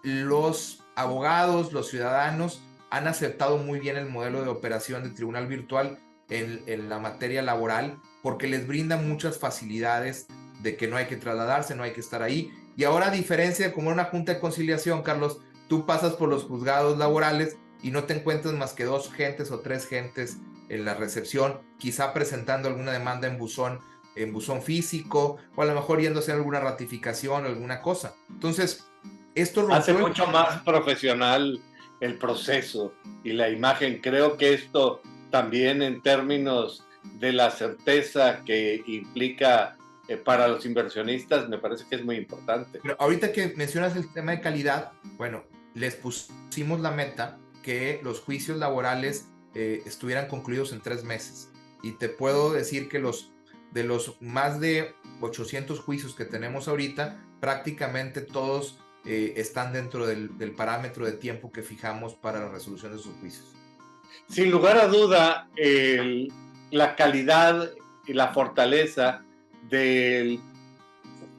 los abogados, los ciudadanos han aceptado muy bien el modelo de operación de tribunal virtual en la materia laboral, porque les brinda muchas facilidades de que no hay que trasladarse, no hay que estar ahí. Y ahora, a diferencia de como en una junta de conciliación, Carlos, tú pasas por los juzgados laborales y no te encuentras más que 2 gentes o 3 gentes en la recepción, quizá presentando alguna demanda en buzón físico, o a lo mejor yendo a hacer alguna ratificación o alguna cosa. Entonces, esto hace mucho más profesional el proceso y la imagen. Creo que esto también, en términos de la certeza que implica para los inversionistas, me parece que es muy importante. Pero ahorita que mencionas el tema de calidad, bueno, les pusimos la meta que los juicios laborales estuvieran concluidos en 3 meses. Y te puedo decir que de los más de 800 juicios que tenemos ahorita, prácticamente todos están dentro del parámetro de tiempo que fijamos para la resolución de sus juicios. Sin lugar a duda, la calidad y la fortaleza del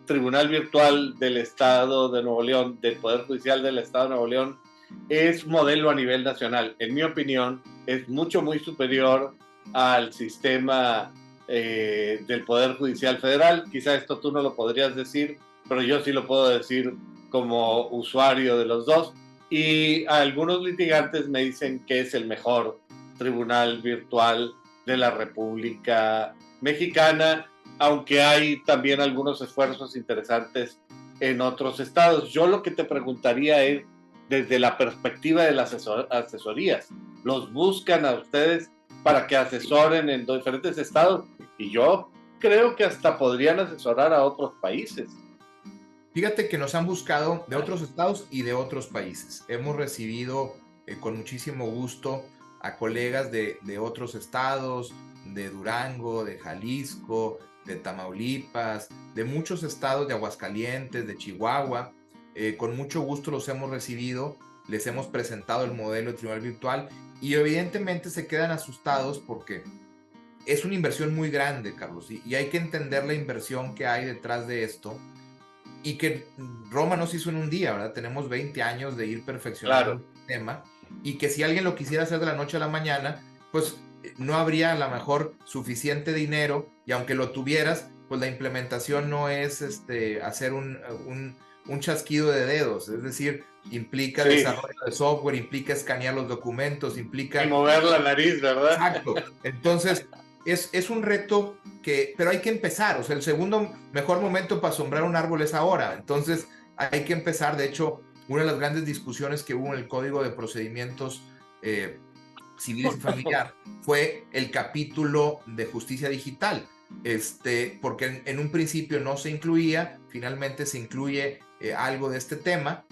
Tribunal Virtual del Estado de Nuevo León, del Poder Judicial del Estado de Nuevo León, es modelo a nivel nacional. En mi opinión, es muy superior al sistema del Poder Judicial Federal. Quizá esto tú no lo podrías decir, pero yo sí lo puedo decir como usuario de los dos. Y algunos litigantes me dicen que es el mejor tribunal virtual de la República Mexicana, aunque hay también algunos esfuerzos interesantes en otros estados. Yo lo que te preguntaría es, desde la perspectiva de las asesorías, ¿los buscan a ustedes para que asesoren en diferentes estados? Y yo creo que hasta podrían asesorar a otros países. Fíjate que nos han buscado de otros estados y de otros países. Hemos recibido con muchísimo gusto a colegas de otros estados, de Durango, de Jalisco, de Tamaulipas, de muchos estados, de Aguascalientes, de Chihuahua. Con mucho gusto los hemos recibido, les hemos presentado el modelo de tribunal virtual, y evidentemente se quedan asustados porque es una inversión muy grande, Carlos, y hay que entender la inversión que hay detrás de esto, y que Roma no se hizo en un día, ¿verdad? Tenemos 20 años de ir perfeccionando el sistema, y que si alguien lo quisiera hacer de la noche a la mañana, pues no habría a lo mejor suficiente dinero, y aunque lo tuvieras, pues la implementación no es hacer un chasquido de dedos, es decir, implica desarrollo de software, implica escanear los documentos, implica... Y mover la nariz, ¿verdad? Exacto. Entonces, es un reto pero hay que empezar. O sea, el segundo mejor momento para sembrar un árbol es ahora. Entonces, hay que empezar. De hecho, una de las grandes discusiones que hubo en el Código de Procedimientos Civiles y Familiar fue el capítulo de justicia digital. Porque en un principio no se incluía, finalmente se incluye algo de este tema.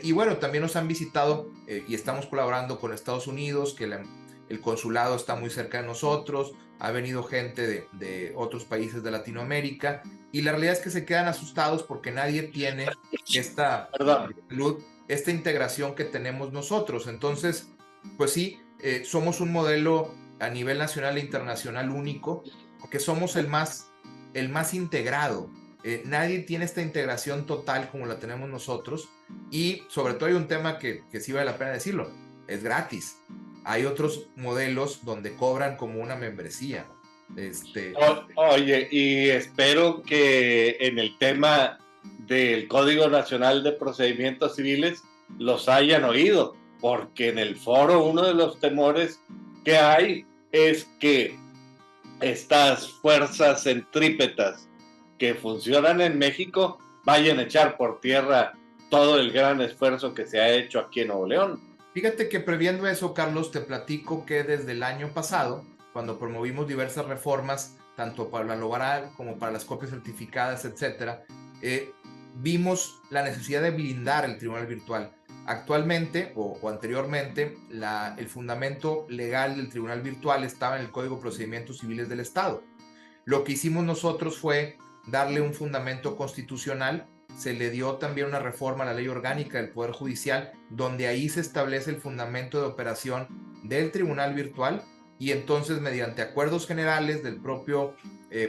Y bueno, también nos han visitado y estamos colaborando con Estados Unidos, que el consulado está muy cerca de nosotros, ha venido gente de otros países de Latinoamérica y la realidad es que se quedan asustados porque nadie tiene esta Perdón. salud, esta integración que tenemos nosotros. Entonces, pues sí, somos un modelo a nivel nacional e internacional único, porque somos el más integrado. Nadie tiene esta integración total como la tenemos nosotros y sobre todo hay un tema que sí vale la pena decirlo, es gratis. Hay otros modelos donde cobran como una membresía. Oye, y espero que en el tema del Código Nacional de Procedimientos Civiles los hayan oído, porque en el foro uno de los temores que hay es que estas fuerzas centrípetas que funcionan en México vayan a echar por tierra todo el gran esfuerzo que se ha hecho aquí en Nuevo León. Fíjate que previendo eso, Carlos, te platico que desde el año pasado, cuando promovimos diversas reformas, tanto para la laboral como para las copias certificadas, etcétera, vimos la necesidad de blindar el tribunal virtual. Actualmente o anteriormente, el fundamento legal del tribunal virtual estaba en el Código de Procedimientos Civiles del Estado. Lo que hicimos nosotros fue darle un fundamento constitucional. Se le dio también una reforma a la ley orgánica del Poder Judicial, donde ahí se establece el fundamento de operación del tribunal virtual y entonces mediante acuerdos generales del propio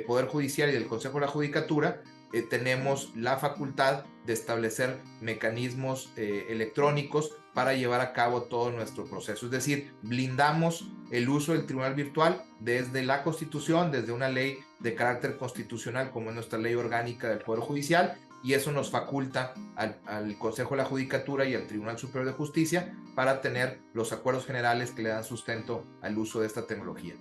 Poder Judicial y del Consejo de la Judicatura, tenemos la facultad de establecer mecanismos electrónicos para llevar a cabo todo nuestro proceso. Es decir, blindamos el uso del tribunal virtual desde la Constitución, desde una ley de carácter constitucional como es nuestra ley orgánica del Poder Judicial, y eso nos faculta al Consejo de la Judicatura y al Tribunal Superior de Justicia para tener los acuerdos generales que le dan sustento al uso de esta tecnología.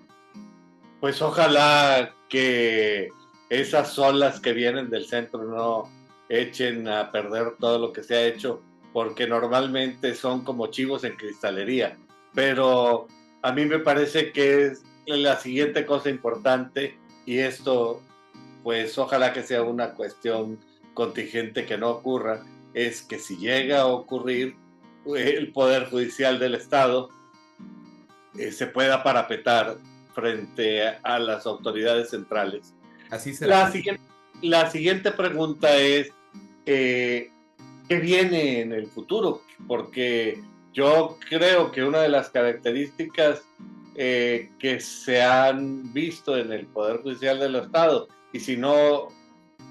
Pues ojalá que esas olas que vienen del centro no echen a perder todo lo que se ha hecho, porque normalmente son como chivos en cristalería. Pero a mí me parece que es la siguiente cosa importante, y esto pues ojalá que sea una cuestión contingente que no ocurra, es que si llega a ocurrir, el Poder Judicial del Estado se pueda parapetar frente a las autoridades centrales. Así será. La siguiente pregunta es, ¿qué viene en el futuro? Porque yo creo que una de las características que se han visto en el Poder Judicial del Estado, y si no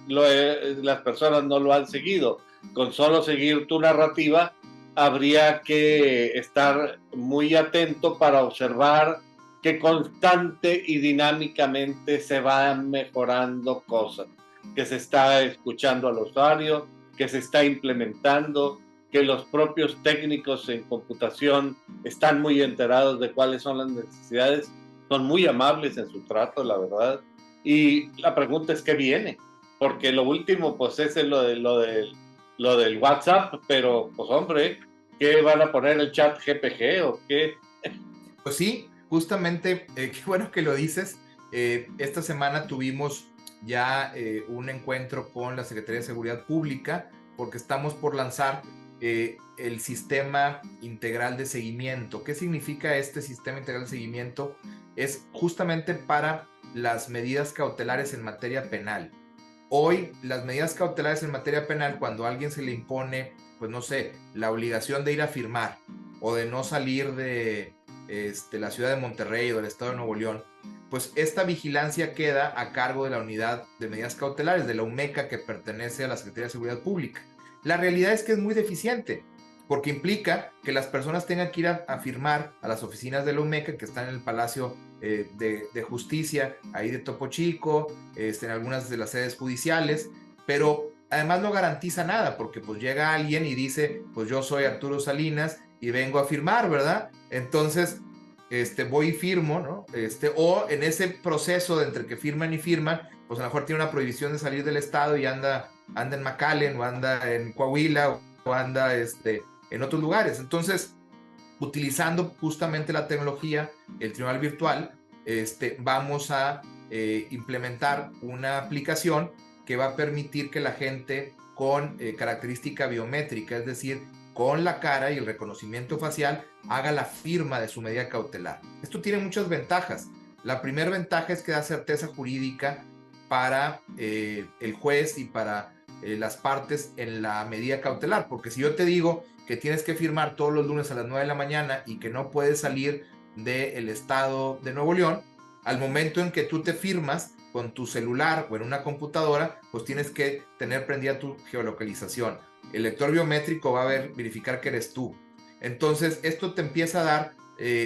las personas no lo han seguido, con solo seguir tu narrativa, habría que estar muy atento para observar que constante y dinámicamente se van mejorando cosas, que se está escuchando al usuario, que se está implementando, que los propios técnicos en computación están muy enterados de cuáles son las necesidades, son muy amables en su trato, la verdad. Y la pregunta es, ¿qué viene? Porque lo último, pues, es lo del WhatsApp, pero, pues, hombre, ¿qué van a poner el chat GPG o qué? Pues sí, justamente, qué bueno que lo dices. Esta semana tuvimos ya un encuentro con la Secretaría de Seguridad Pública porque estamos por lanzar el sistema integral de seguimiento. ¿Qué significa este sistema integral de seguimiento? Es justamente para las medidas cautelares en materia penal. Hoy, las medidas cautelares en materia penal, cuando a alguien se le impone, pues no sé, la obligación de ir a firmar o de no salir de la ciudad de Monterrey o del estado de Nuevo León, pues esta vigilancia queda a cargo de la unidad de medidas cautelares, de la UMECA, que pertenece a la Secretaría de Seguridad Pública. La realidad es que es muy deficiente, porque implica que las personas tengan que ir a firmar a las oficinas de la UMECA, que están en el Palacio de Justicia, ahí de Topo Chico, en algunas de las sedes judiciales, pero además no garantiza nada, porque pues llega alguien y dice, pues yo soy Arturo Salinas y vengo a firmar, ¿verdad? Entonces, voy y firmo, ¿no? O en ese proceso de entre que firman y firman, pues a lo mejor tiene una prohibición de salir del estado y anda en McAllen o anda en Coahuila o anda en otros lugares. Entonces, utilizando justamente la tecnología, el tribunal virtual, vamos a implementar una aplicación que va a permitir que la gente con característica biométrica, es decir, con la cara y el reconocimiento facial haga la firma de su medida cautelar. Esto tiene muchas ventajas. La primera ventaja es que da certeza jurídica para el juez y para las partes en la medida cautelar, porque si yo te digo que tienes que firmar todos los lunes a las 9 de la mañana y que no puedes salir del estado de Nuevo León, al momento en que tú te firmas con tu celular o en una computadora, pues tienes que tener prendida tu geolocalización. El lector biométrico va a verificar que eres tú. Entonces, esto te empieza a dar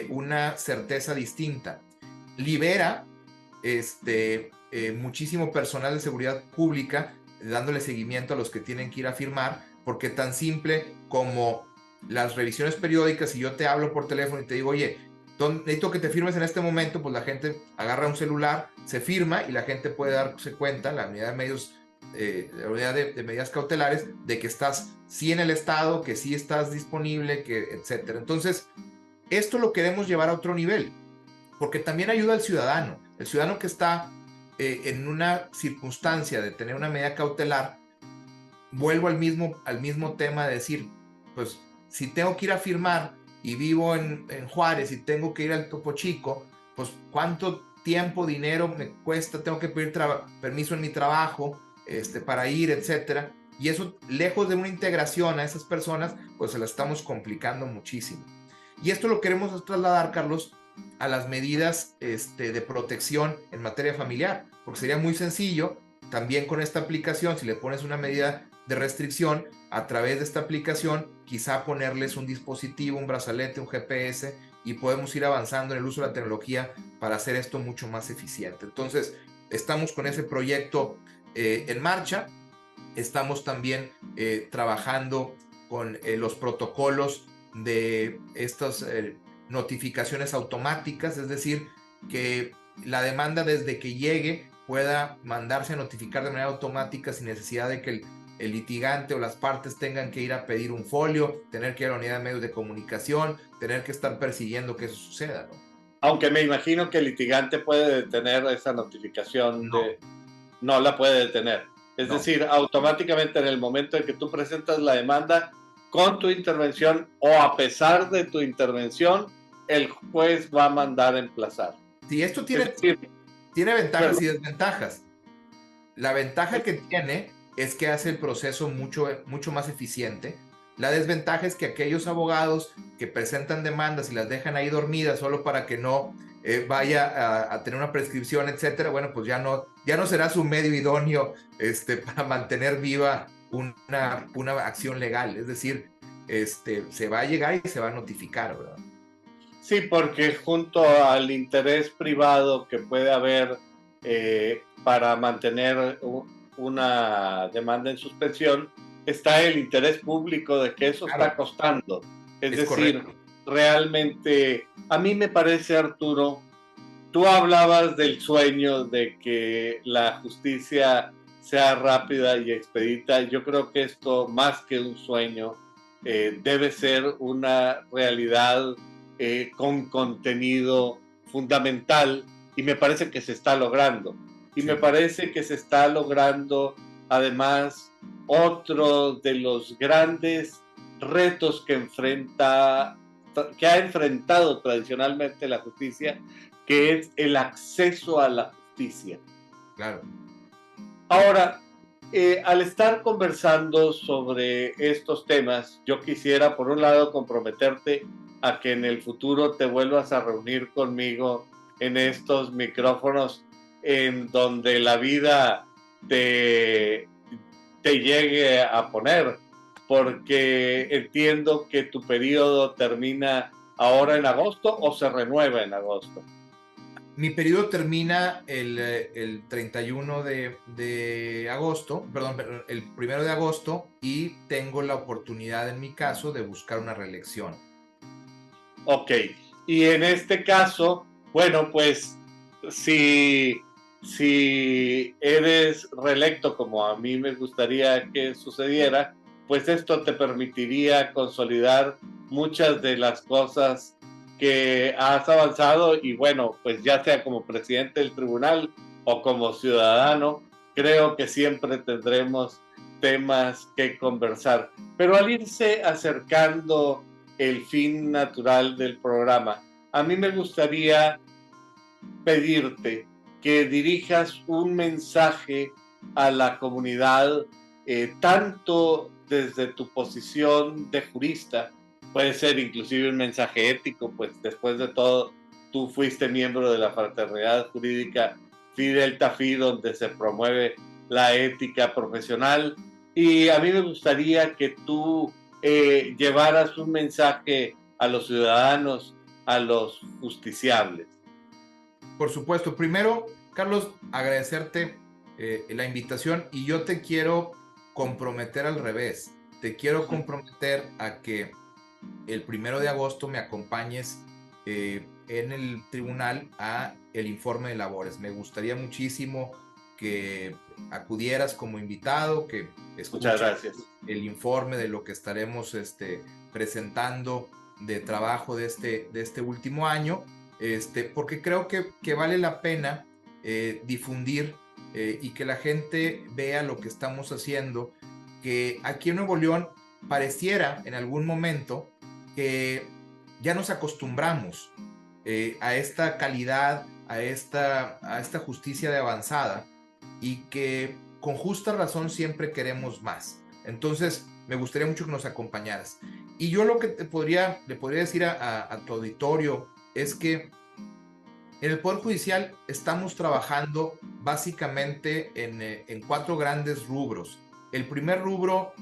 una certeza distinta. Libera muchísimo personal de seguridad pública dándole seguimiento a los que tienen que ir a firmar, porque tan simple como las revisiones periódicas, si yo te hablo por teléfono y te digo, oye, necesito que te firmes en este momento, pues la gente agarra un celular, se firma y la gente puede darse cuenta, la unidad de medios, la unidad de medidas cautelares, de que estás sí en el estado, que sí estás disponible, que etcétera. Entonces, esto lo queremos llevar a otro nivel, porque también ayuda al ciudadano. El ciudadano que está en una circunstancia de tener una medida cautelar, vuelvo al mismo tema de decir, pues si tengo que ir a firmar y vivo en Juárez y tengo que ir al Topo Chico, pues cuánto tiempo, dinero me cuesta, tengo que pedir permiso en mi trabajo para ir, etcétera. Y eso, lejos de una integración a esas personas, pues se la estamos complicando muchísimo. Y esto lo queremos trasladar, Carlos, a las medidas de protección en materia familiar, porque sería muy sencillo también con esta aplicación, si le pones una medida de restricción, a través de esta aplicación, quizá ponerles un dispositivo, un brazalete, un GPS, y podemos ir avanzando en el uso de la tecnología para hacer esto mucho más eficiente. Entonces, estamos con ese proyecto en marcha. Estamos también trabajando con los protocolos de estas notificaciones automáticas, es decir, que la demanda desde que llegue pueda mandarse a notificar de manera automática sin necesidad de que el litigante o las partes tengan que ir a pedir un folio, tener que ir a la unidad de medios de comunicación, tener que estar persiguiendo que eso suceda, ¿no? Aunque me imagino que el litigante puede detener esa notificación no la puede detener. Es decir, automáticamente en el momento en que tú presentas la demanda, con tu intervención o a pesar de tu intervención, el juez va a mandar a emplazar. Sí, esto tiene ventajas y desventajas. La ventaja que tiene es que hace el proceso mucho más eficiente. La desventaja es que aquellos abogados que presentan demandas y las dejan ahí dormidas solo para que no vaya a tener una prescripción, etcétera, bueno, pues ya no será su medio idóneo para mantener viva una acción legal. Es decir, se va a llegar y se va a notificar, ¿verdad? Sí, porque junto al interés privado que puede haber para mantener una demanda en suspensión, está el interés público de que eso está costando. Es decir, correcto. Realmente, a mí me parece, Arturo, tú hablabas del sueño de que la justicia sea rápida y expedita. Yo creo que esto, más que un sueño, debe ser una realidad con contenido fundamental, y me parece que se está logrando. Y me parece que se está logrando, además, otro de los grandes retos que ha enfrentado tradicionalmente la justicia, que es el acceso a la justicia. Claro. Ahora, al estar conversando sobre estos temas, yo quisiera, por un lado, comprometerte a que en el futuro te vuelvas a reunir conmigo en estos micrófonos en donde la vida te llegue a poner, porque entiendo que tu periodo termina ahora en agosto o se renueva en agosto. Mi periodo termina el 31 de agosto, perdón, el 1 de agosto, y tengo la oportunidad en mi caso de buscar una reelección. Ok, y en este caso, bueno, pues si eres reelecto, como a mí me gustaría que sucediera, pues esto te permitiría consolidar muchas de las cosas que has avanzado, y bueno, pues ya sea como presidente del tribunal o como ciudadano, creo que siempre tendremos temas que conversar. Pero al irse acercando el fin natural del programa, a mí me gustaría pedirte que dirijas un mensaje a la comunidad, tanto desde tu posición de jurista, puede ser inclusive un mensaje ético, pues después de todo, tú fuiste miembro de la Fraternidad Jurídica Phi Delta Phi, donde se promueve la ética profesional, y a mí me gustaría que tú llevaras un mensaje a los ciudadanos, a los justiciables. Por supuesto. Primero, Carlos, agradecerte la invitación y yo te quiero comprometer al revés. Te quiero comprometer a que el 1 de agosto me acompañes en el tribunal a el informe de labores. Me gustaría muchísimo que acudieras como invitado, que Muchas gracias. el informe de lo que estaremos presentando de trabajo de este último año, porque creo que vale la pena difundir y que la gente vea lo que estamos haciendo, que aquí en Nuevo León pareciera en algún momento que ya nos acostumbramos a esta calidad, a esta justicia de avanzada, y que con justa razón siempre queremos más. Entonces, me gustaría mucho que nos acompañaras. Y yo lo que le podría decir a tu auditorio es que en el Poder Judicial estamos trabajando básicamente en 4 grandes rubros. El primer rubro,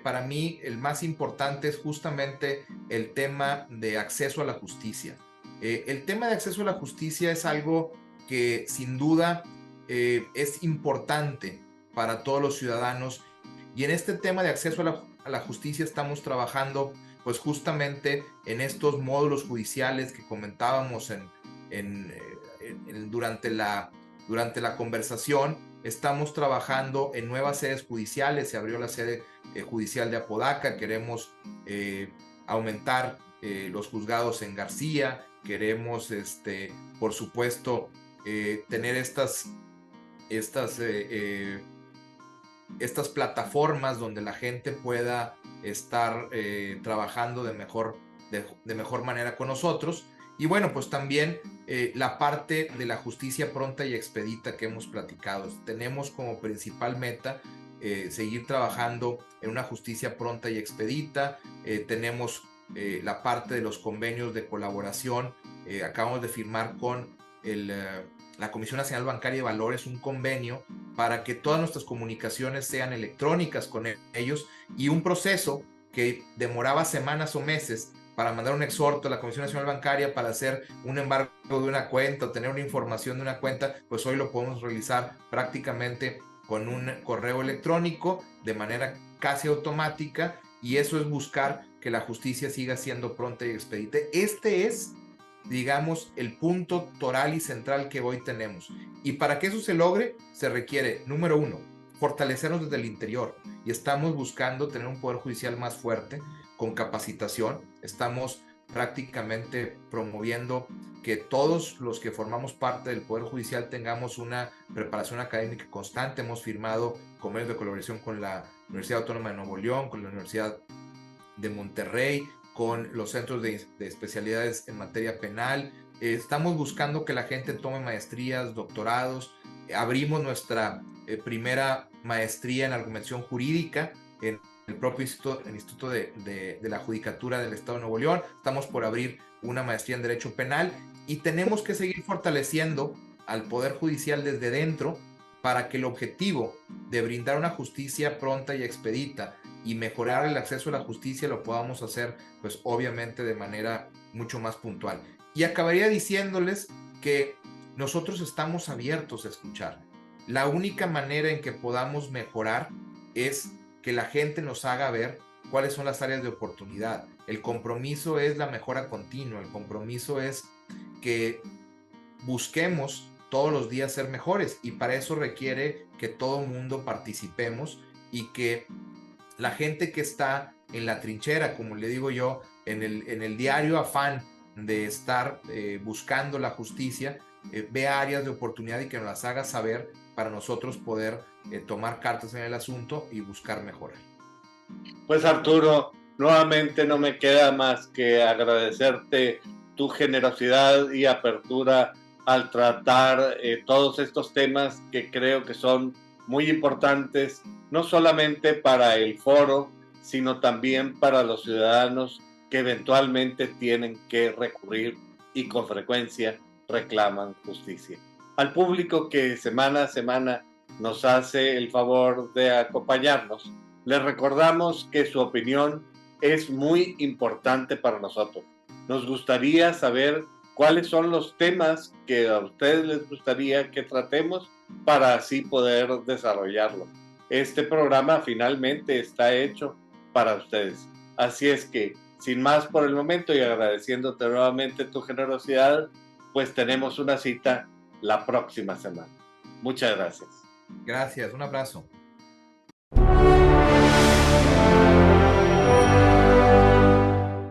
para mí, el más importante, es justamente el tema de acceso a la justicia. El tema de acceso a la justicia es algo que sin duda es importante para todos los ciudadanos, y en este tema de acceso a la justicia estamos trabajando pues justamente en estos módulos judiciales que comentábamos durante la conversación. Estamos trabajando en nuevas sedes judiciales. Se abrió la sede judicial de Apodaca. Queremos aumentar los juzgados en García. Queremos, por supuesto, tener estas plataformas donde la gente pueda estar trabajando de mejor manera con nosotros. Y bueno, pues también la parte de la justicia pronta y expedita que hemos platicado. Tenemos como principal meta seguir trabajando en una justicia pronta y expedita. Tenemos la parte de los convenios de colaboración. Acabamos de firmar con la Comisión Nacional Bancaria de Valores un convenio para que todas nuestras comunicaciones sean electrónicas con ellos, y un proceso que demoraba semanas o meses para mandar un exhorto a la Comisión Nacional Bancaria para hacer un embargo de una cuenta o tener una información de una cuenta, pues hoy lo podemos realizar prácticamente con un correo electrónico de manera casi automática, y eso es buscar que la justicia siga siendo pronta y expedita. Este es, digamos, el punto toral y central que hoy tenemos. Y para que eso se logre, se requiere, número 1, fortalecernos desde el interior. Y estamos buscando tener un poder judicial más fuerte, con capacitación. Estamos prácticamente promoviendo que todos los que formamos parte del Poder Judicial tengamos una preparación académica constante. Hemos firmado convenios de colaboración con la Universidad Autónoma de Nuevo León, con la Universidad de Monterrey, con los centros de especialidades en materia penal. Estamos buscando que la gente tome maestrías, doctorados. Abrimos nuestra primera maestría en argumentación jurídica en el propio Instituto de la Judicatura del Estado de Nuevo León. Estamos por abrir una maestría en Derecho Penal, y tenemos que seguir fortaleciendo al Poder Judicial desde dentro para que el objetivo de brindar una justicia pronta y expedita y mejorar el acceso a la justicia lo podamos hacer, pues obviamente de manera mucho más puntual. Y acabaría diciéndoles que nosotros estamos abiertos a escuchar. La única manera en que podamos mejorar es que la gente nos haga ver cuáles son las áreas de oportunidad. El compromiso es la mejora continua. El compromiso es que busquemos todos los días ser mejores, y para eso requiere que todo mundo participemos y que la gente que está en la trinchera, como le digo yo, en el diario afán de estar buscando la justicia, vea áreas de oportunidad y que nos las haga saber para nosotros poder tomar cartas en el asunto y buscar mejorar. Pues Arturo, nuevamente no me queda más que agradecerte tu generosidad y apertura al tratar todos estos temas que creo que son muy importantes, no solamente para el foro, sino también para los ciudadanos que eventualmente tienen que recurrir y con frecuencia reclaman justicia. Al público que semana a semana nos hace el favor de acompañarnos, les recordamos que su opinión es muy importante para nosotros. Nos gustaría saber cuáles son los temas que a ustedes les gustaría que tratemos para así poder desarrollarlo. Este programa finalmente está hecho para ustedes. Así es que, sin más por el momento y agradeciéndote nuevamente tu generosidad, pues tenemos una cita la próxima semana. Muchas gracias. Gracias, un abrazo.